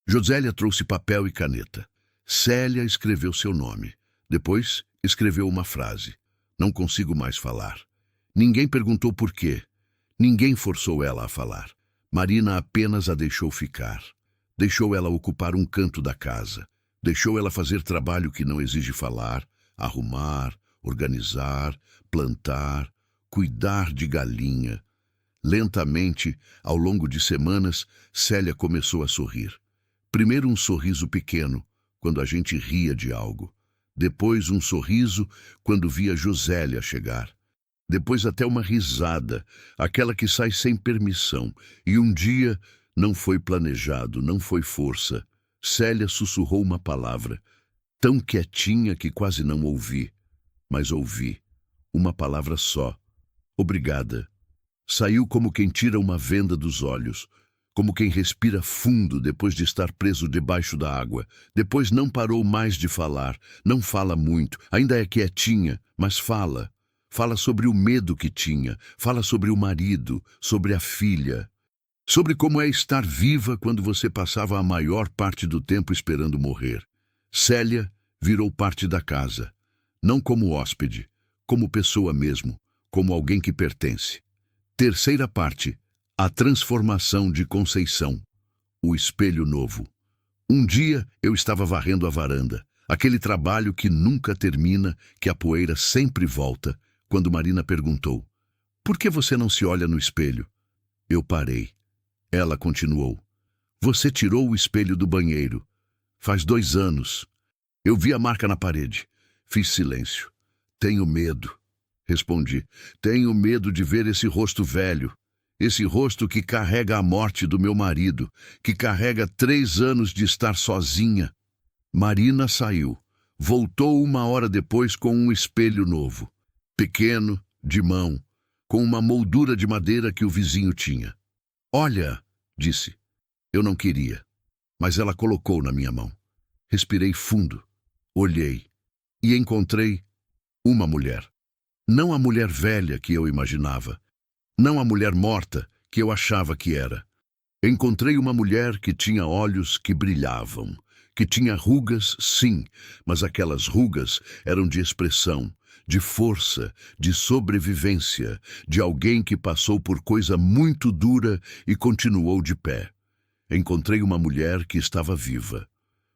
Josélia trouxe papel e caneta. Célia escreveu seu nome. Depois, escreveu uma frase. Não consigo mais falar. Ninguém perguntou por quê. Ninguém forçou ela a falar. Marina apenas a deixou ficar. Deixou ela ocupar um canto da casa. Deixou ela fazer trabalho que não exige falar, arrumar, organizar, plantar, cuidar de galinha. Lentamente, ao longo de semanas, Célia começou a sorrir. Primeiro um sorriso pequeno, quando a gente ria de algo. Depois um sorriso quando via Josélia chegar. Depois até uma risada, aquela que sai sem permissão. E um dia, não foi planejado, não foi força. Célia sussurrou uma palavra, tão quietinha que quase não ouvi. Mas ouvi. Uma palavra só. Obrigada. Saiu como quem tira uma venda dos olhos, como quem respira fundo depois de estar preso debaixo da água. Depois não parou mais de falar, não fala muito, ainda é quietinha, mas fala. Fala sobre o medo que tinha, fala sobre o marido, sobre a filha, sobre como é estar viva quando você passava a maior parte do tempo esperando morrer. Célia virou parte da casa, não como hóspede, como pessoa mesmo, como alguém que pertence. Terceira parte, a transformação de Conceição, o espelho novo. Um dia eu estava varrendo a varanda, aquele trabalho que nunca termina, que a poeira sempre volta, quando Marina perguntou, por que você não se olha no espelho? Eu parei. Ela continuou, você tirou o espelho do banheiro. Faz 2 anos. Eu vi a marca na parede. Fiz silêncio. Tenho medo. Respondi, tenho medo de ver esse rosto velho. Esse rosto que carrega a morte do meu marido, que carrega 3 anos de estar sozinha. Marina saiu. Voltou 1 hora depois com um espelho novo. Pequeno, de mão, com uma moldura de madeira que o vizinho tinha. Olha, disse. Eu não queria, mas ela colocou na minha mão. Respirei fundo, olhei e encontrei uma mulher. Não a mulher velha que eu imaginava, não a mulher morta que eu achava que era. Encontrei uma mulher que tinha olhos que brilhavam, que tinha rugas, sim, mas aquelas rugas eram de expressão, de força, de sobrevivência, de alguém que passou por coisa muito dura e continuou de pé. Encontrei uma mulher que estava viva.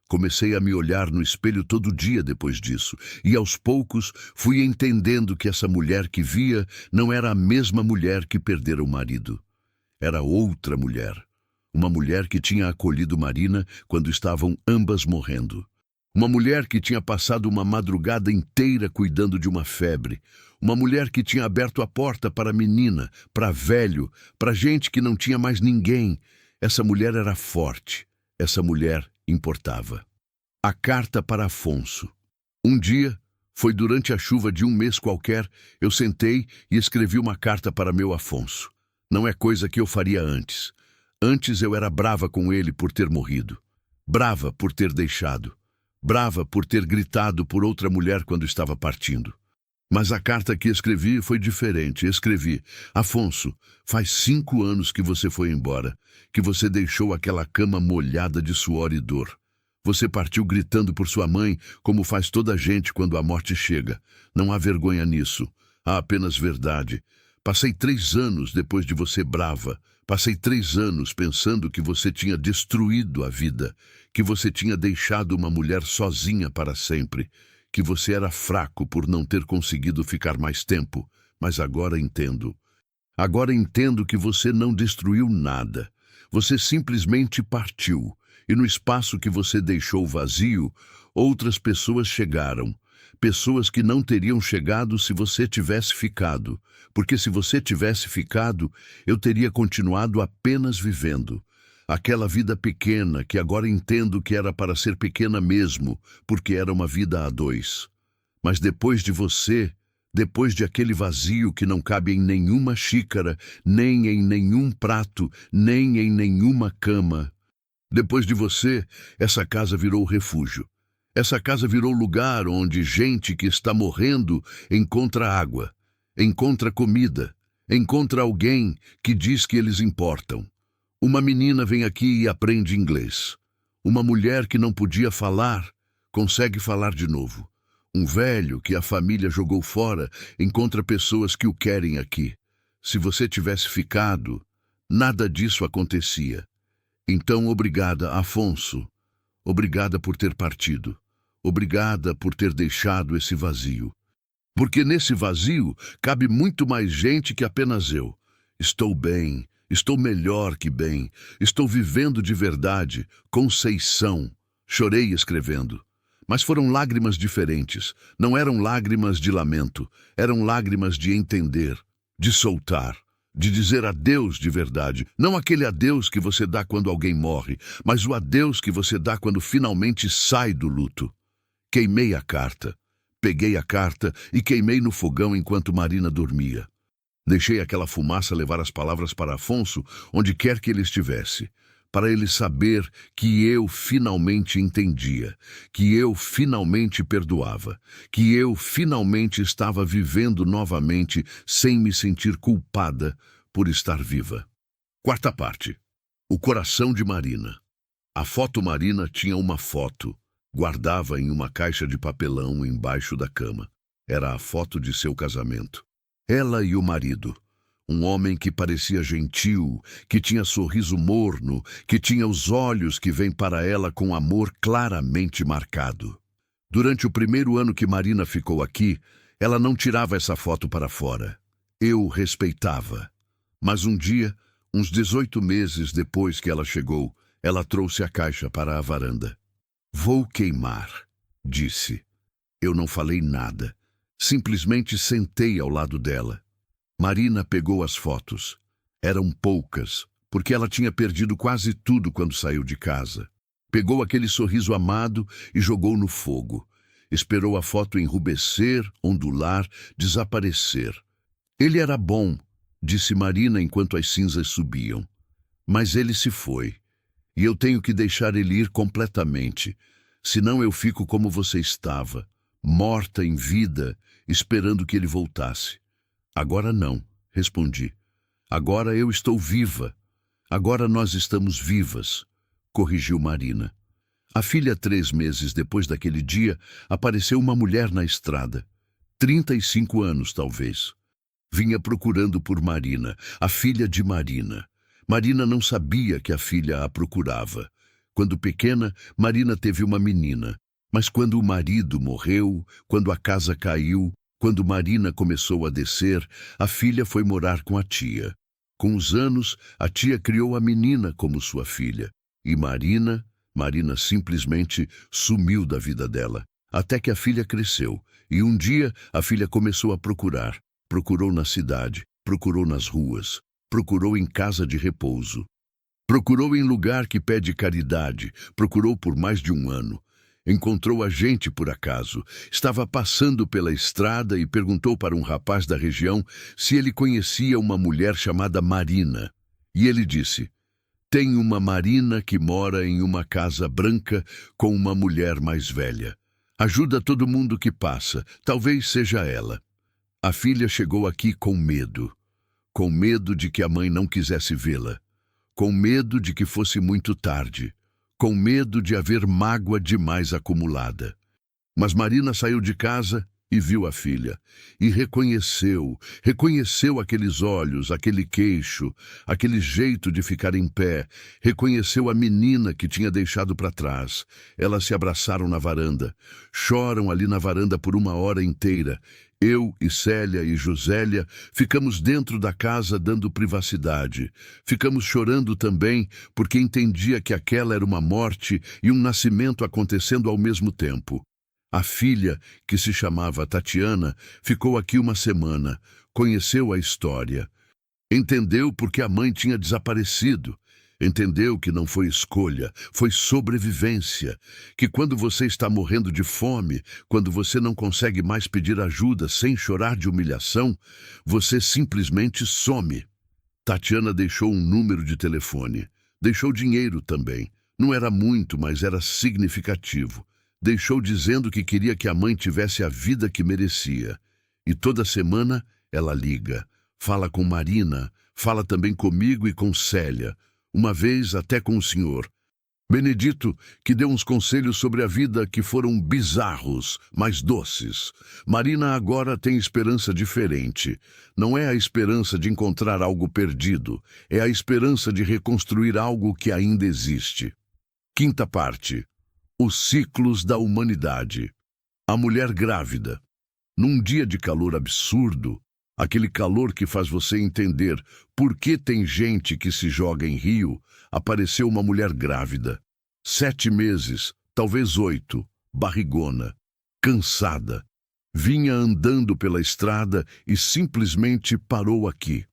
Comecei a me olhar no espelho todo dia depois disso, e aos poucos fui entendendo que essa mulher que via não era a mesma mulher que perdera o marido. Era outra mulher. Uma mulher que tinha acolhido Marina quando estavam ambas morrendo. Uma mulher que tinha passado uma madrugada inteira cuidando de uma febre. Uma mulher que tinha aberto a porta para menina, para velho, para gente que não tinha mais ninguém. Essa mulher era forte. Essa mulher importava. A carta para Afonso. Um dia, foi durante a chuva de um mês qualquer, eu sentei e escrevi uma carta para meu Afonso. Não é coisa que eu faria antes. Antes eu era brava com ele por ter morrido. Brava por ter deixado. Brava por ter gritado por outra mulher quando estava partindo. Mas a carta que escrevi foi diferente. Escrevi, Afonso, faz 5 anos que você foi embora, que você deixou aquela cama molhada de suor e dor. Você partiu gritando por sua mãe, como faz toda a gente quando a morte chega. Não há vergonha nisso. Há apenas verdade. Passei 3 anos depois de você brava. Passei 3 anos pensando que você tinha destruído a vida, que você tinha deixado uma mulher sozinha para sempre, que você era fraco por não ter conseguido ficar mais tempo, mas agora entendo. Agora entendo que você não destruiu nada. Você simplesmente partiu, e no espaço que você deixou vazio, outras pessoas chegaram. Pessoas que não teriam chegado se você tivesse ficado, porque se você tivesse ficado, eu teria continuado apenas vivendo. Aquela vida pequena que agora entendo que era para ser pequena mesmo, porque era uma vida a 2. Mas depois de você, depois de aquele vazio que não cabe em nenhuma xícara, nem em nenhum prato, nem em nenhuma cama, depois de você, essa casa virou refúgio. Essa casa virou lugar onde gente que está morrendo encontra água, encontra comida, Encontra alguém que diz que eles importam. Uma menina vem aqui e aprende inglês. Uma mulher que não podia falar, consegue falar de novo. Um velho que a família jogou fora, encontra pessoas que o querem aqui. Se você tivesse ficado, nada disso acontecia. Então, obrigada, Afonso. Obrigada por ter partido. Obrigada por ter deixado esse vazio. Porque nesse vazio cabe muito mais gente que apenas eu. Estou bem, estou melhor que bem, estou vivendo de verdade, Conceição. Chorei escrevendo. Mas foram lágrimas diferentes. Não eram lágrimas de lamento, eram lágrimas de entender, de soltar, de dizer adeus de verdade. Não aquele adeus que você dá quando alguém morre, mas o adeus que você dá quando finalmente sai do luto. Queimei a carta. Peguei a carta e queimei no fogão enquanto Marina dormia. Deixei aquela fumaça levar as palavras para Afonso, onde quer que ele estivesse, para ele saber que eu finalmente entendia, que eu finalmente perdoava, que eu finalmente estava vivendo novamente sem me sentir culpada por estar viva. Quarta parte. O coração de Marina. A foto Marina tinha uma foto. Guardava em uma caixa de papelão embaixo da cama. Era a foto de seu casamento. Ela e o marido. Um homem que parecia gentil, que tinha sorriso morno, que tinha os olhos que vêm para ela com amor claramente marcado. Durante o primeiro ano que Marina ficou aqui, ela não tirava essa foto para fora. Eu respeitava. Mas um dia, uns 18 meses depois que ela chegou, ela trouxe a caixa para a varanda. Vou queimar, disse. Eu não falei nada. Simplesmente sentei ao lado dela. Marina pegou as fotos. Eram poucas, porque ela tinha perdido quase tudo quando saiu de casa. Pegou aquele sorriso amado e jogou no fogo. Esperou a foto enrubescer, ondular, desaparecer. Ele era bom, disse Marina enquanto as cinzas subiam. Mas ele se foi. E eu tenho que deixar ele ir completamente. Senão eu fico como você estava, morta em vida, esperando que ele voltasse. Agora não, respondi. Agora eu estou viva. Agora nós estamos vivas, corrigiu Marina. A filha, 3 meses depois daquele dia, apareceu uma mulher na estrada. 35 anos, talvez. Vinha procurando por Marina, a filha de Marina. Marina não sabia que a filha a procurava. Quando pequena, Marina teve uma menina. Mas quando o marido morreu, quando a casa caiu, quando Marina começou a descer, a filha foi morar com a tia. Com os anos, a tia criou a menina como sua filha. E Marina simplesmente sumiu da vida dela. Até que a filha cresceu. E um dia, a filha começou a procurar. Procurou na cidade, procurou nas ruas. Procurou em casa de repouso. Procurou em lugar que pede caridade. Procurou por mais de 1 ano. Encontrou a gente por acaso. Estava passando pela estrada e perguntou para um rapaz da região se ele conhecia uma mulher chamada Marina. E ele disse: tem uma Marina que mora em uma casa branca com uma mulher mais velha. Ajuda todo mundo que passa. Talvez seja ela. A filha chegou aqui com medo. Com medo de que a mãe não quisesse vê-la, com medo de que fosse muito tarde, com medo de haver mágoa demais acumulada. Mas Marina saiu de casa e viu a filha, e reconheceu aqueles olhos, aquele queixo, aquele jeito de ficar em pé, reconheceu a menina que tinha deixado para trás. Elas se abraçaram na varanda, choram ali na varanda por 1 hora inteira. Eu e Célia e Josélia ficamos dentro da casa dando privacidade. Ficamos chorando também porque entendia que aquela era uma morte e um nascimento acontecendo ao mesmo tempo. A filha, que se chamava Tatiana, ficou aqui 1 semana, conheceu a história. Entendeu porque a mãe tinha desaparecido. Entendeu que não foi escolha, foi sobrevivência. Que quando você está morrendo de fome, quando você não consegue mais pedir ajuda sem chorar de humilhação, você simplesmente some. Tatiana deixou um número de telefone. Deixou dinheiro também. Não era muito, mas era significativo. Deixou dizendo que queria que a mãe tivesse a vida que merecia. E toda semana ela liga. Fala com Marina, fala também comigo e com Célia, uma vez até com o senhor Benedito, que deu uns conselhos sobre a vida que foram bizarros, mas doces. Marina agora tem esperança diferente. Não é a esperança de encontrar algo perdido, é a esperança de reconstruir algo que ainda existe. Quinta parte. Os ciclos da humanidade. A mulher grávida. Num dia de calor absurdo, aquele calor que faz você entender por que tem gente que se joga em rio, apareceu uma mulher grávida. 7 meses, talvez 8, barrigona, cansada. Vinha andando pela estrada e simplesmente parou aqui.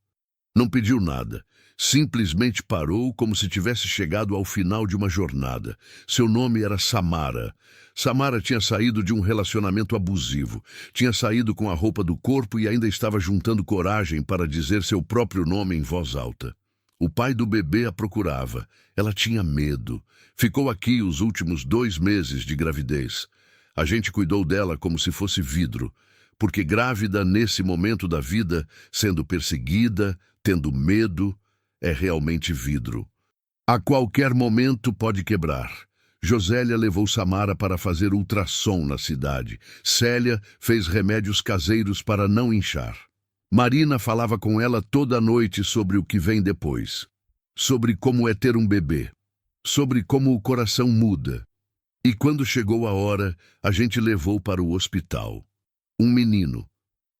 Não pediu nada. Simplesmente parou como se tivesse chegado ao final de uma jornada. Seu nome era Samara. Samara tinha saído de um relacionamento abusivo. Tinha saído com a roupa do corpo e ainda estava juntando coragem para dizer seu próprio nome em voz alta. O pai do bebê a procurava. Ela tinha medo. Ficou aqui os últimos 2 meses de gravidez. A gente cuidou dela como se fosse vidro, porque grávida nesse momento da vida, sendo perseguida, tendo medo, é realmente vidro. A qualquer momento pode quebrar. Josélia levou Samara para fazer ultrassom na cidade. Célia fez remédios caseiros para não inchar. Marina falava com ela toda a noite sobre o que vem depois. Sobre como é ter um bebê. Sobre como o coração muda. E quando chegou a hora, a gente levou para o hospital. Um menino.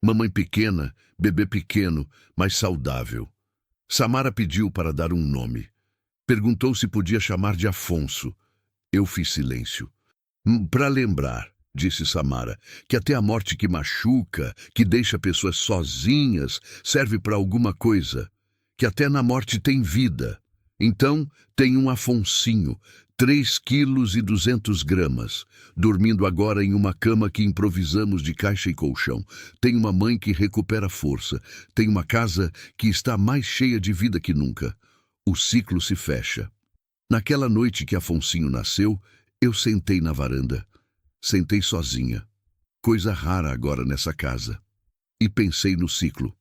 Mamãe pequena, bebê pequeno, mas saudável. Samara pediu para dar um nome. Perguntou se podia chamar de Afonso. Eu fiz silêncio. Para lembrar, disse Samara, que até a morte que machuca, que deixa pessoas sozinhas, serve para alguma coisa. Que até na morte tem vida. Então, tem um Afonsinho, 3 quilos e 200 gramas, dormindo agora em uma cama que improvisamos de caixa e colchão. Tem uma mãe que recupera força. Tem uma casa que está mais cheia de vida que nunca. O ciclo se fecha. Naquela noite que Afonsinho nasceu, eu sentei na varanda. Sentei sozinha. Coisa rara agora nessa casa. E pensei no ciclo.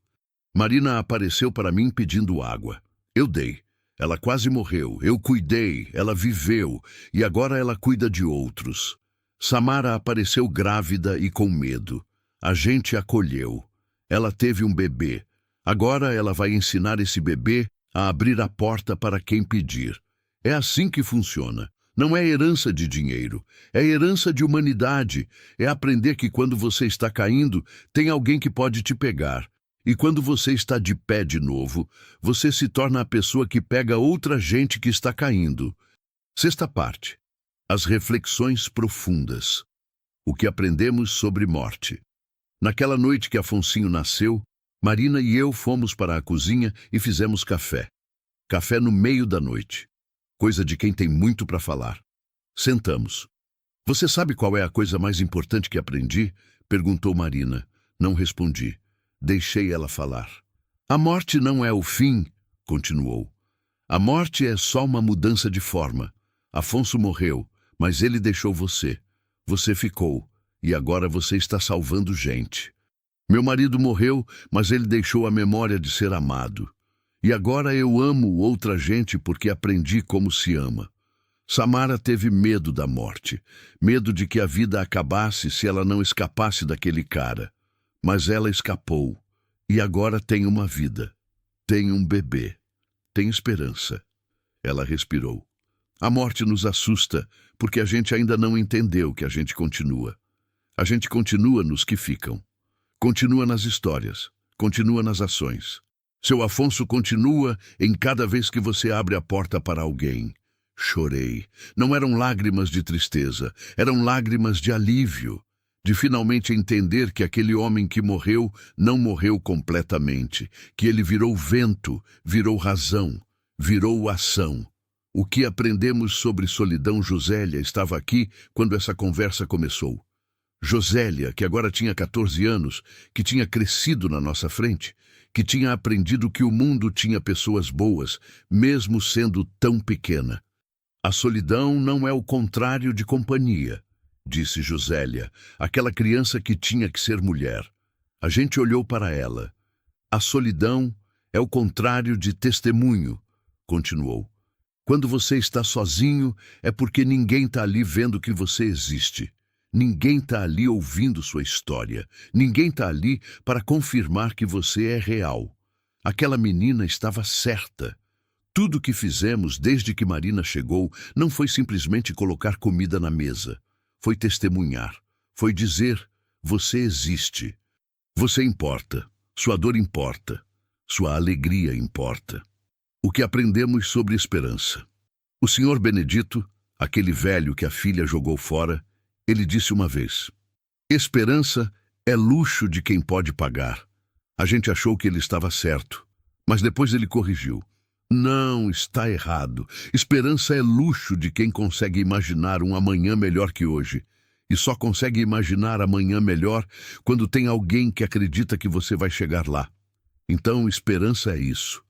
Marina apareceu para mim pedindo água. Eu dei. Ela quase morreu, eu cuidei, ela viveu, e agora ela cuida de outros. Samara apareceu grávida e com medo. A gente acolheu. Ela teve um bebê. Agora ela vai ensinar esse bebê a abrir a porta para quem pedir. É assim que funciona. Não é herança de dinheiro, é herança de humanidade. É aprender que quando você está caindo, tem alguém que pode te pegar. E quando você está de pé de novo, você se torna a pessoa que pega outra gente que está caindo. Sexta parte. As reflexões profundas. O que aprendemos sobre morte. Naquela noite que Afonsinho nasceu, Marina e eu fomos para a cozinha e fizemos café. Café no meio da noite. Coisa de quem tem muito para falar. Sentamos. Você sabe qual é a coisa mais importante que aprendi? Perguntou Marina. Não respondi. Deixei ela falar. A morte não é o fim, continuou. A morte é só uma mudança de forma. Afonso morreu, mas ele deixou você. Você ficou, e agora você está salvando gente. Meu marido morreu, mas ele deixou a memória de ser amado. E agora eu amo outra gente porque aprendi como se ama. Samara teve medo da morte, medo de que a vida acabasse se ela não escapasse daquele cara. Mas ela escapou, e agora tem uma vida. Tem um bebê. Tem esperança. Ela respirou. A morte nos assusta, porque a gente ainda não entendeu que a gente continua. A gente continua nos que ficam. Continua nas histórias. Continua nas ações. Seu Afonso continua em cada vez que você abre a porta para alguém. Chorei. Não eram lágrimas de tristeza, eram lágrimas de alívio. De finalmente entender que aquele homem que morreu não morreu completamente, que ele virou vento, virou razão, virou ação. O que aprendemos sobre solidão? Josélia estava aqui quando essa conversa começou. Josélia, que agora tinha 14 anos, que tinha crescido na nossa frente, que tinha aprendido que o mundo tinha pessoas boas, mesmo sendo tão pequena. A solidão não é o contrário de companhia, disse Josélia, aquela criança que tinha que ser mulher. A gente olhou para ela. A solidão é o contrário de testemunho, continuou. Quando você está sozinho, é porque ninguém está ali vendo que você existe. Ninguém está ali ouvindo sua história. Ninguém está ali para confirmar que você é real. Aquela menina estava certa. Tudo o que fizemos desde que Marina chegou não foi simplesmente colocar comida na mesa. Foi testemunhar. Foi dizer, você existe. Você importa. Sua dor importa. Sua alegria importa. O que aprendemos sobre esperança. O Senhor Benedito, aquele velho que a filha jogou fora, ele disse uma vez, esperança é luxo de quem pode pagar. A gente achou que ele estava certo, mas depois ele corrigiu. Não, está errado. Esperança é luxo de quem consegue imaginar um amanhã melhor que hoje. E só consegue imaginar amanhã melhor quando tem alguém que acredita que você vai chegar lá. Então, esperança é isso.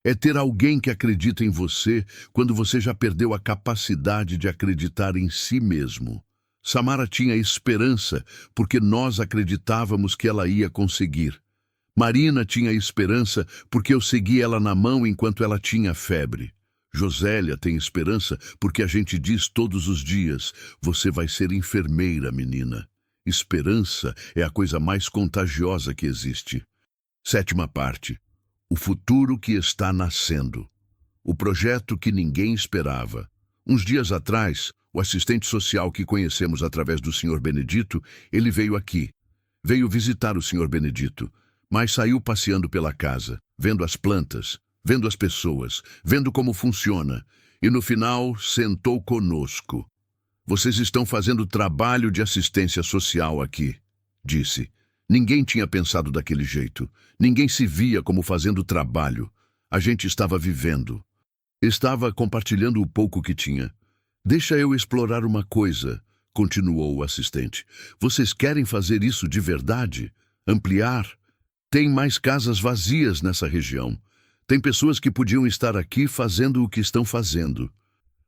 É ter alguém que acredita em você quando você já perdeu a capacidade de acreditar em si mesmo. Samara tinha esperança porque nós acreditávamos que ela ia conseguir. Marina tinha esperança porque eu segui ela na mão enquanto ela tinha febre. Josélia tem esperança porque a gente diz todos os dias, você vai ser enfermeira, menina. Esperança é a coisa mais contagiosa que existe. 7ª parte. O futuro que está nascendo. O projeto que ninguém esperava. Uns dias atrás, o assistente social que conhecemos através do Sr. Benedito, ele veio aqui. Veio visitar o Sr. Benedito, mas saiu passeando pela casa, vendo as plantas, vendo as pessoas, vendo como funciona, e no final sentou conosco. Vocês estão fazendo trabalho de assistência social aqui, disse. Ninguém tinha pensado daquele jeito. Ninguém se via como fazendo trabalho. A gente estava vivendo. Estava compartilhando o pouco que tinha. Deixa eu explorar uma coisa, continuou o assistente. Vocês querem fazer isso de verdade? Ampliar? Tem mais casas vazias nessa região. Tem pessoas que podiam estar aqui fazendo o que estão fazendo.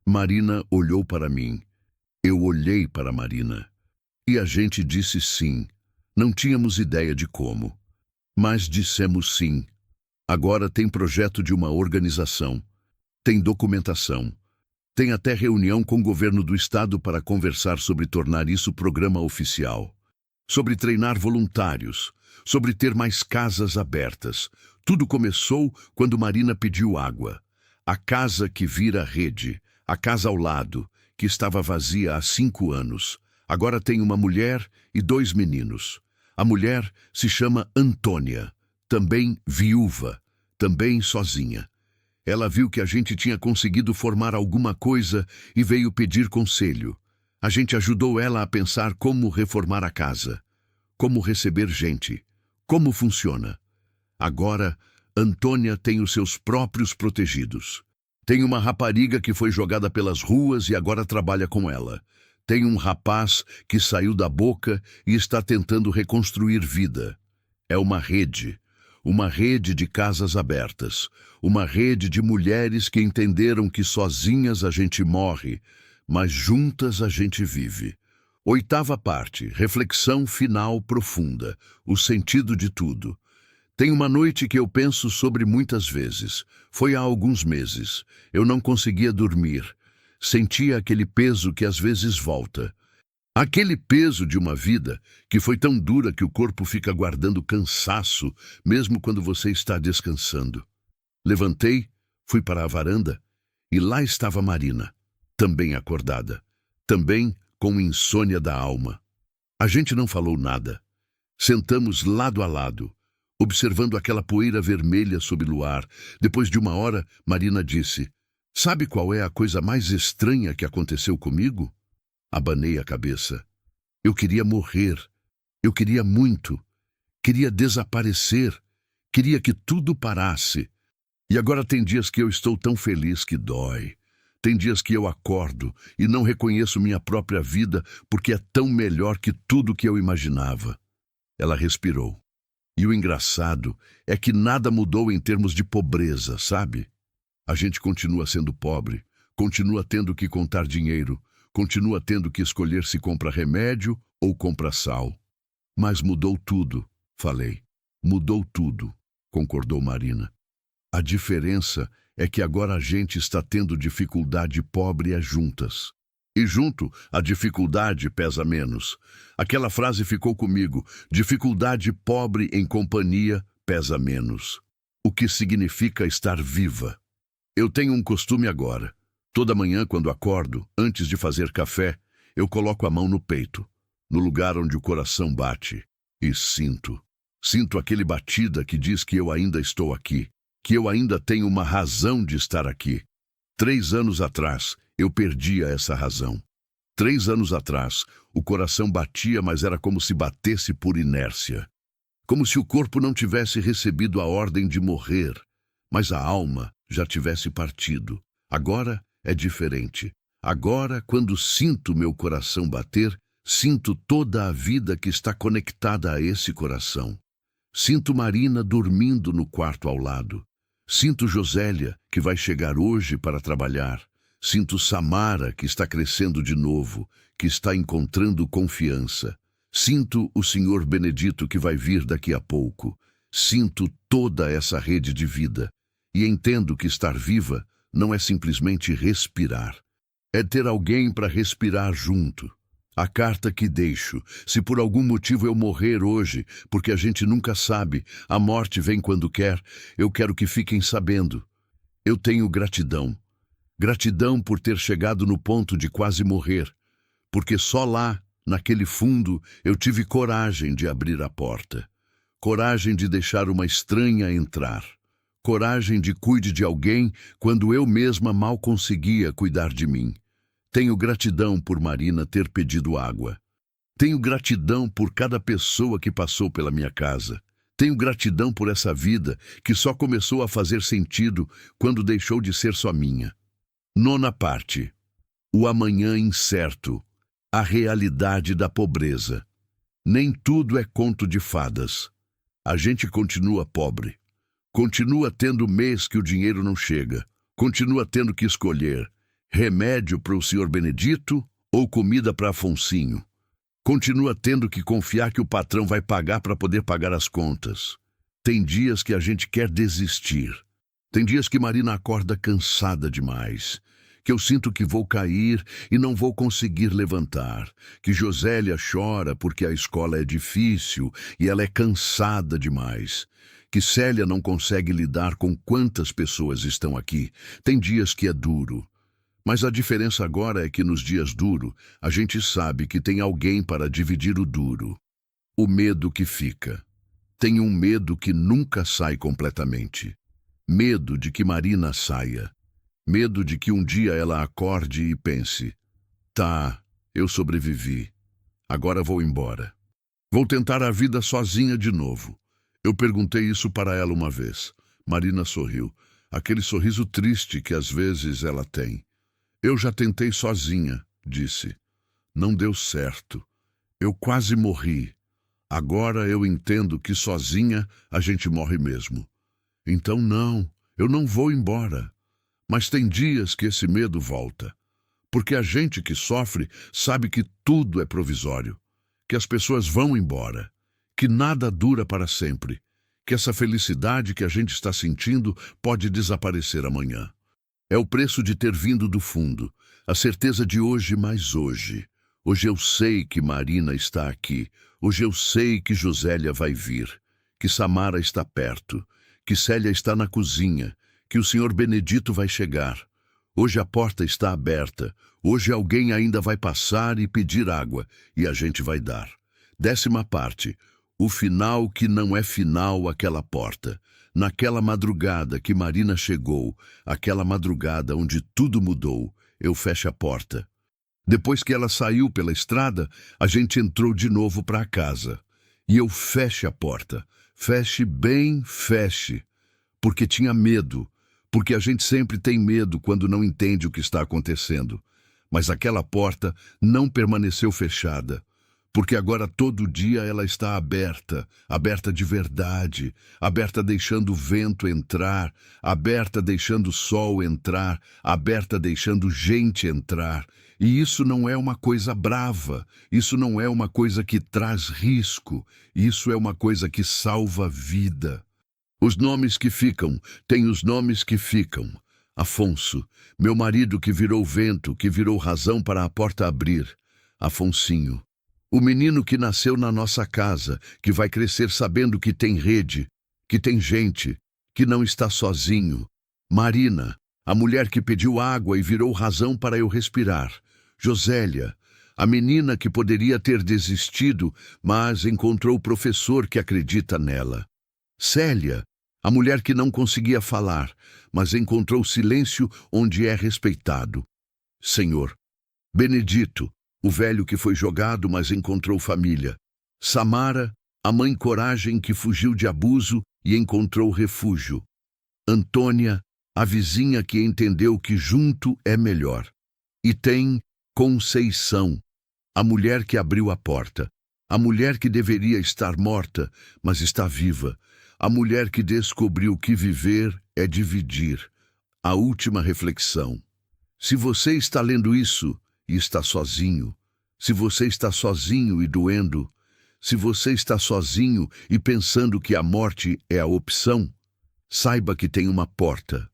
Marina olhou para mim. Eu olhei para Marina. E a gente disse sim. Não tínhamos ideia de como. Mas dissemos sim. Agora tem projeto de uma organização. Tem documentação. Tem até reunião com o governo do estado para conversar sobre tornar isso programa oficial. Sobre treinar voluntários. Sobre ter mais casas abertas. Tudo começou quando Marina pediu água. A casa que vira rede. A casa ao lado, que estava vazia há 5 anos. Agora tem uma mulher e 2 meninos. A mulher se chama Antônia, também viúva, também sozinha. Ela viu que a gente tinha conseguido formar alguma coisa e veio pedir conselho. A gente ajudou ela a pensar como reformar a casa, como receber gente, como funciona. Agora, Antônia tem os seus próprios protegidos. Tem uma rapariga que foi jogada pelas ruas e agora trabalha com ela. Tem um rapaz que saiu da boca e está tentando reconstruir vida. É uma rede de casas abertas, uma rede de mulheres que entenderam que sozinhas a gente morre, mas juntas a gente vive. 8ª parte, reflexão final profunda, o sentido de tudo. Tem uma noite que eu penso sobre muitas vezes. Foi há alguns meses. Eu não conseguia dormir. Sentia aquele peso que às vezes volta. Aquele peso de uma vida que foi tão dura que o corpo fica guardando cansaço, mesmo quando você está descansando. Levantei, fui para a varanda e lá estava Marina, também acordada, também com insônia da alma. A gente não falou nada. Sentamos lado a lado, observando aquela poeira vermelha sob o luar. Depois de 1 hora, Marina disse, sabe qual é a coisa mais estranha que aconteceu comigo? Abanei a cabeça. Eu queria morrer. Eu queria muito. Queria desaparecer. Queria que tudo parasse. E agora tem dias que eu estou tão feliz que dói. Tem dias que eu acordo e não reconheço minha própria vida porque é tão melhor que tudo que eu imaginava. Ela respirou. E o engraçado é que nada mudou em termos de pobreza, sabe? A gente continua sendo pobre, continua tendo que contar dinheiro, continua tendo que escolher se compra remédio ou compra sal. Mas mudou tudo, falei. Mudou tudo. concordou Marina. A diferença é que agora a gente está tendo dificuldade pobre juntas. E junto, a dificuldade pesa menos. Aquela frase ficou comigo: dificuldade pobre em companhia pesa menos. O que significa estar viva. Eu tenho um costume agora. Toda manhã, quando acordo, antes de fazer café, eu coloco a mão no peito, no lugar onde o coração bate, e sinto. Sinto aquele batida que diz que eu ainda estou aqui, que eu ainda tenho uma razão de estar aqui. 3 anos atrás, eu perdia essa razão. 3 anos atrás, o coração batia, mas era como se batesse por inércia. Como se o corpo não tivesse recebido a ordem de morrer, mas a alma já tivesse partido. Agora é diferente. Agora, quando sinto meu coração bater, sinto toda a vida que está conectada a esse coração. Sinto Marina dormindo no quarto ao lado. Sinto Josélia, que vai chegar hoje para trabalhar. Sinto Samara, que está crescendo de novo, que está encontrando confiança. Sinto o Senhor Benedito, que vai vir daqui a pouco. Sinto toda essa rede de vida. E entendo que estar viva não é simplesmente respirar. É ter alguém para respirar junto. A carta que deixo, se por algum motivo eu morrer hoje, porque a gente nunca sabe, a morte vem quando quer, eu quero que fiquem sabendo. Eu tenho gratidão. Gratidão por ter chegado no ponto de quase morrer, porque só lá, naquele fundo, eu tive coragem de abrir a porta. Coragem de deixar uma estranha entrar. Coragem de cuide de alguém quando eu mesma mal conseguia cuidar de mim. Tenho gratidão por Marina ter pedido água. Tenho gratidão por cada pessoa que passou pela minha casa. Tenho gratidão por essa vida que só começou a fazer sentido quando deixou de ser só minha. 9ª parte. O amanhã incerto. A realidade da pobreza. Nem tudo é conto de fadas. A gente continua pobre. Continua tendo mês que o dinheiro não chega. Continua tendo que escolher remédio para o Senhor Benedito ou comida para Afonsinho. Continua tendo que confiar que o patrão vai pagar para poder pagar as contas. Tem dias que a gente quer desistir. Tem dias que Marina acorda cansada demais. Que eu sinto que vou cair e não vou conseguir levantar. Que Josélia chora porque a escola é difícil e ela é cansada demais. Que Célia não consegue lidar com quantas pessoas estão aqui. Tem dias que é duro. Mas a diferença agora é que nos dias duros, a gente sabe que tem alguém para dividir o duro. O medo que fica. Tem um medo que nunca sai completamente. Medo de que Marina saia. Medo de que um dia ela acorde e pense: tá, eu sobrevivi. Agora vou embora. Vou tentar a vida sozinha de novo. Eu perguntei isso para ela uma vez. Marina sorriu. Aquele sorriso triste que às vezes ela tem. Eu já tentei sozinha, disse. Não deu certo. Eu quase morri. Agora eu entendo que sozinha a gente morre mesmo. Então não, eu não vou embora. Mas tem dias que esse medo volta. Porque a gente que sofre sabe que tudo é provisório. Que as pessoas vão embora. Que nada dura para sempre. Que essa felicidade que a gente está sentindo pode desaparecer amanhã. É o preço de ter vindo do fundo, a certeza de hoje mais hoje. Hoje eu sei que Marina está aqui, hoje eu sei que Josélia vai vir, que Samara está perto, que Célia está na cozinha, que o Senhor Benedito vai chegar. Hoje a porta está aberta, hoje alguém ainda vai passar e pedir água, e a gente vai dar. 10ª parte, o final que não é final aquela porta. Naquela madrugada que Marina chegou, aquela madrugada onde tudo mudou, eu fecho a porta. Depois que ela saiu pela estrada, a gente entrou de novo para casa. E eu fecho a porta. Feche bem, feche. Porque tinha medo. Porque a gente sempre tem medo quando não entende o que está acontecendo. Mas aquela porta não permaneceu fechada. Porque agora todo dia ela está aberta, aberta de verdade, aberta deixando o vento entrar, aberta deixando o sol entrar, aberta deixando gente entrar. E isso não é uma coisa brava, isso não é uma coisa que traz risco, isso é uma coisa que salva vida. Os nomes que ficam, tem os nomes que ficam. Afonso, meu marido que virou vento, que virou razão para a porta abrir. Afonsinho. O menino que nasceu na nossa casa, que vai crescer sabendo que tem rede, que tem gente, que não está sozinho. Marina, a mulher que pediu água e virou razão para eu respirar. Josélia, a menina que poderia ter desistido, mas encontrou o professor que acredita nela. Célia, a mulher que não conseguia falar, mas encontrou silêncio onde é respeitado. Senhor, Benedito, o velho que foi jogado, mas encontrou família. Samara, a mãe coragem que fugiu de abuso e encontrou refúgio. Antônia, a vizinha que entendeu que junto é melhor. E tem Conceição, a mulher que abriu a porta. A mulher que deveria estar morta, mas está viva. A mulher que descobriu que viver é dividir. A última reflexão. Se você está lendo isso e está sozinho, se você está sozinho e doendo, se você está sozinho e pensando que a morte é a opção, saiba que tem uma porta.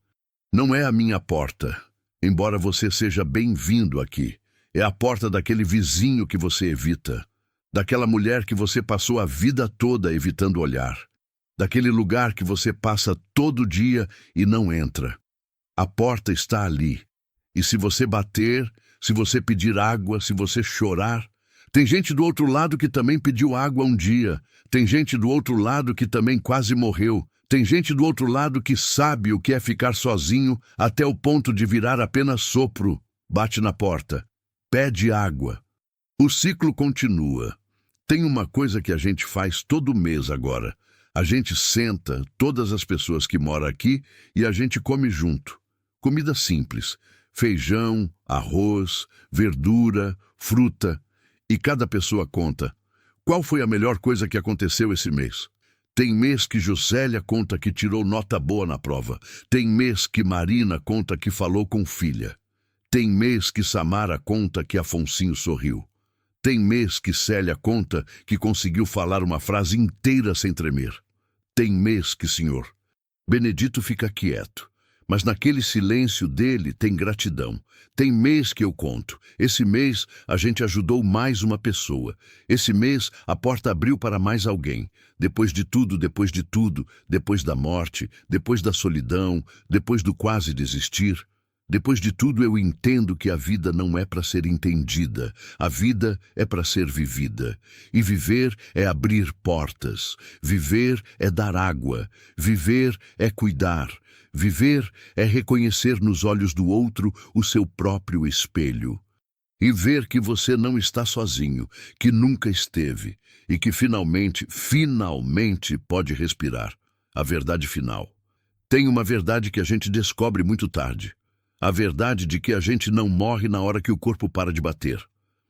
Não é a minha porta, embora você seja bem-vindo aqui. É a porta daquele vizinho que você evita, daquela mulher que você passou a vida toda evitando olhar, daquele lugar que você passa todo dia e não entra. A porta está ali. E se você bater, se você pedir água, se você chorar, tem gente do outro lado que também pediu água um dia. Tem gente do outro lado que também quase morreu. Tem gente do outro lado que sabe o que é ficar sozinho até o ponto de virar apenas sopro. Bate na porta. Pede água. O ciclo continua. Tem uma coisa que a gente faz todo mês agora. A gente senta, todas as pessoas que moram aqui, e a gente come junto. Comida simples. Feijão, arroz, verdura, fruta. E cada pessoa conta. Qual foi a melhor coisa que aconteceu esse mês? Tem mês que Josélia conta que tirou nota boa na prova. Tem mês que Marina conta que falou com filha. Tem mês que Samara conta que Afonsinho sorriu. Tem mês que Célia conta que conseguiu falar uma frase inteira sem tremer. Tem mês que, senhor, Benedito fica quieto. Mas naquele silêncio dele tem gratidão. Tem mês que eu conto. Esse mês a gente ajudou mais uma pessoa. Esse mês a porta abriu para mais alguém. Depois de tudo, depois da morte, depois da solidão, depois do quase desistir. Depois de tudo eu entendo que a vida não é para ser entendida. A vida é para ser vivida. E viver é abrir portas. Viver é dar água. Viver é cuidar. Viver é reconhecer nos olhos do outro o seu próprio espelho. E ver que você não está sozinho, que nunca esteve, e que finalmente pode respirar. A verdade final. Tem uma verdade que a gente descobre muito tarde. A verdade de que a gente não morre na hora que o corpo para de bater.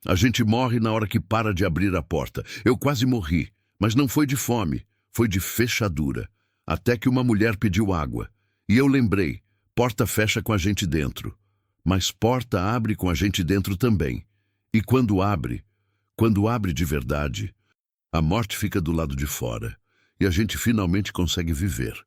A gente morre na hora que para de abrir a porta. Eu quase morri, mas não foi de fome, foi de fechadura. Até que uma mulher pediu água. E eu lembrei, porta fecha com a gente dentro. Mas porta abre com a gente dentro também. E quando abre de verdade, a morte fica do lado de fora. E a gente finalmente consegue viver.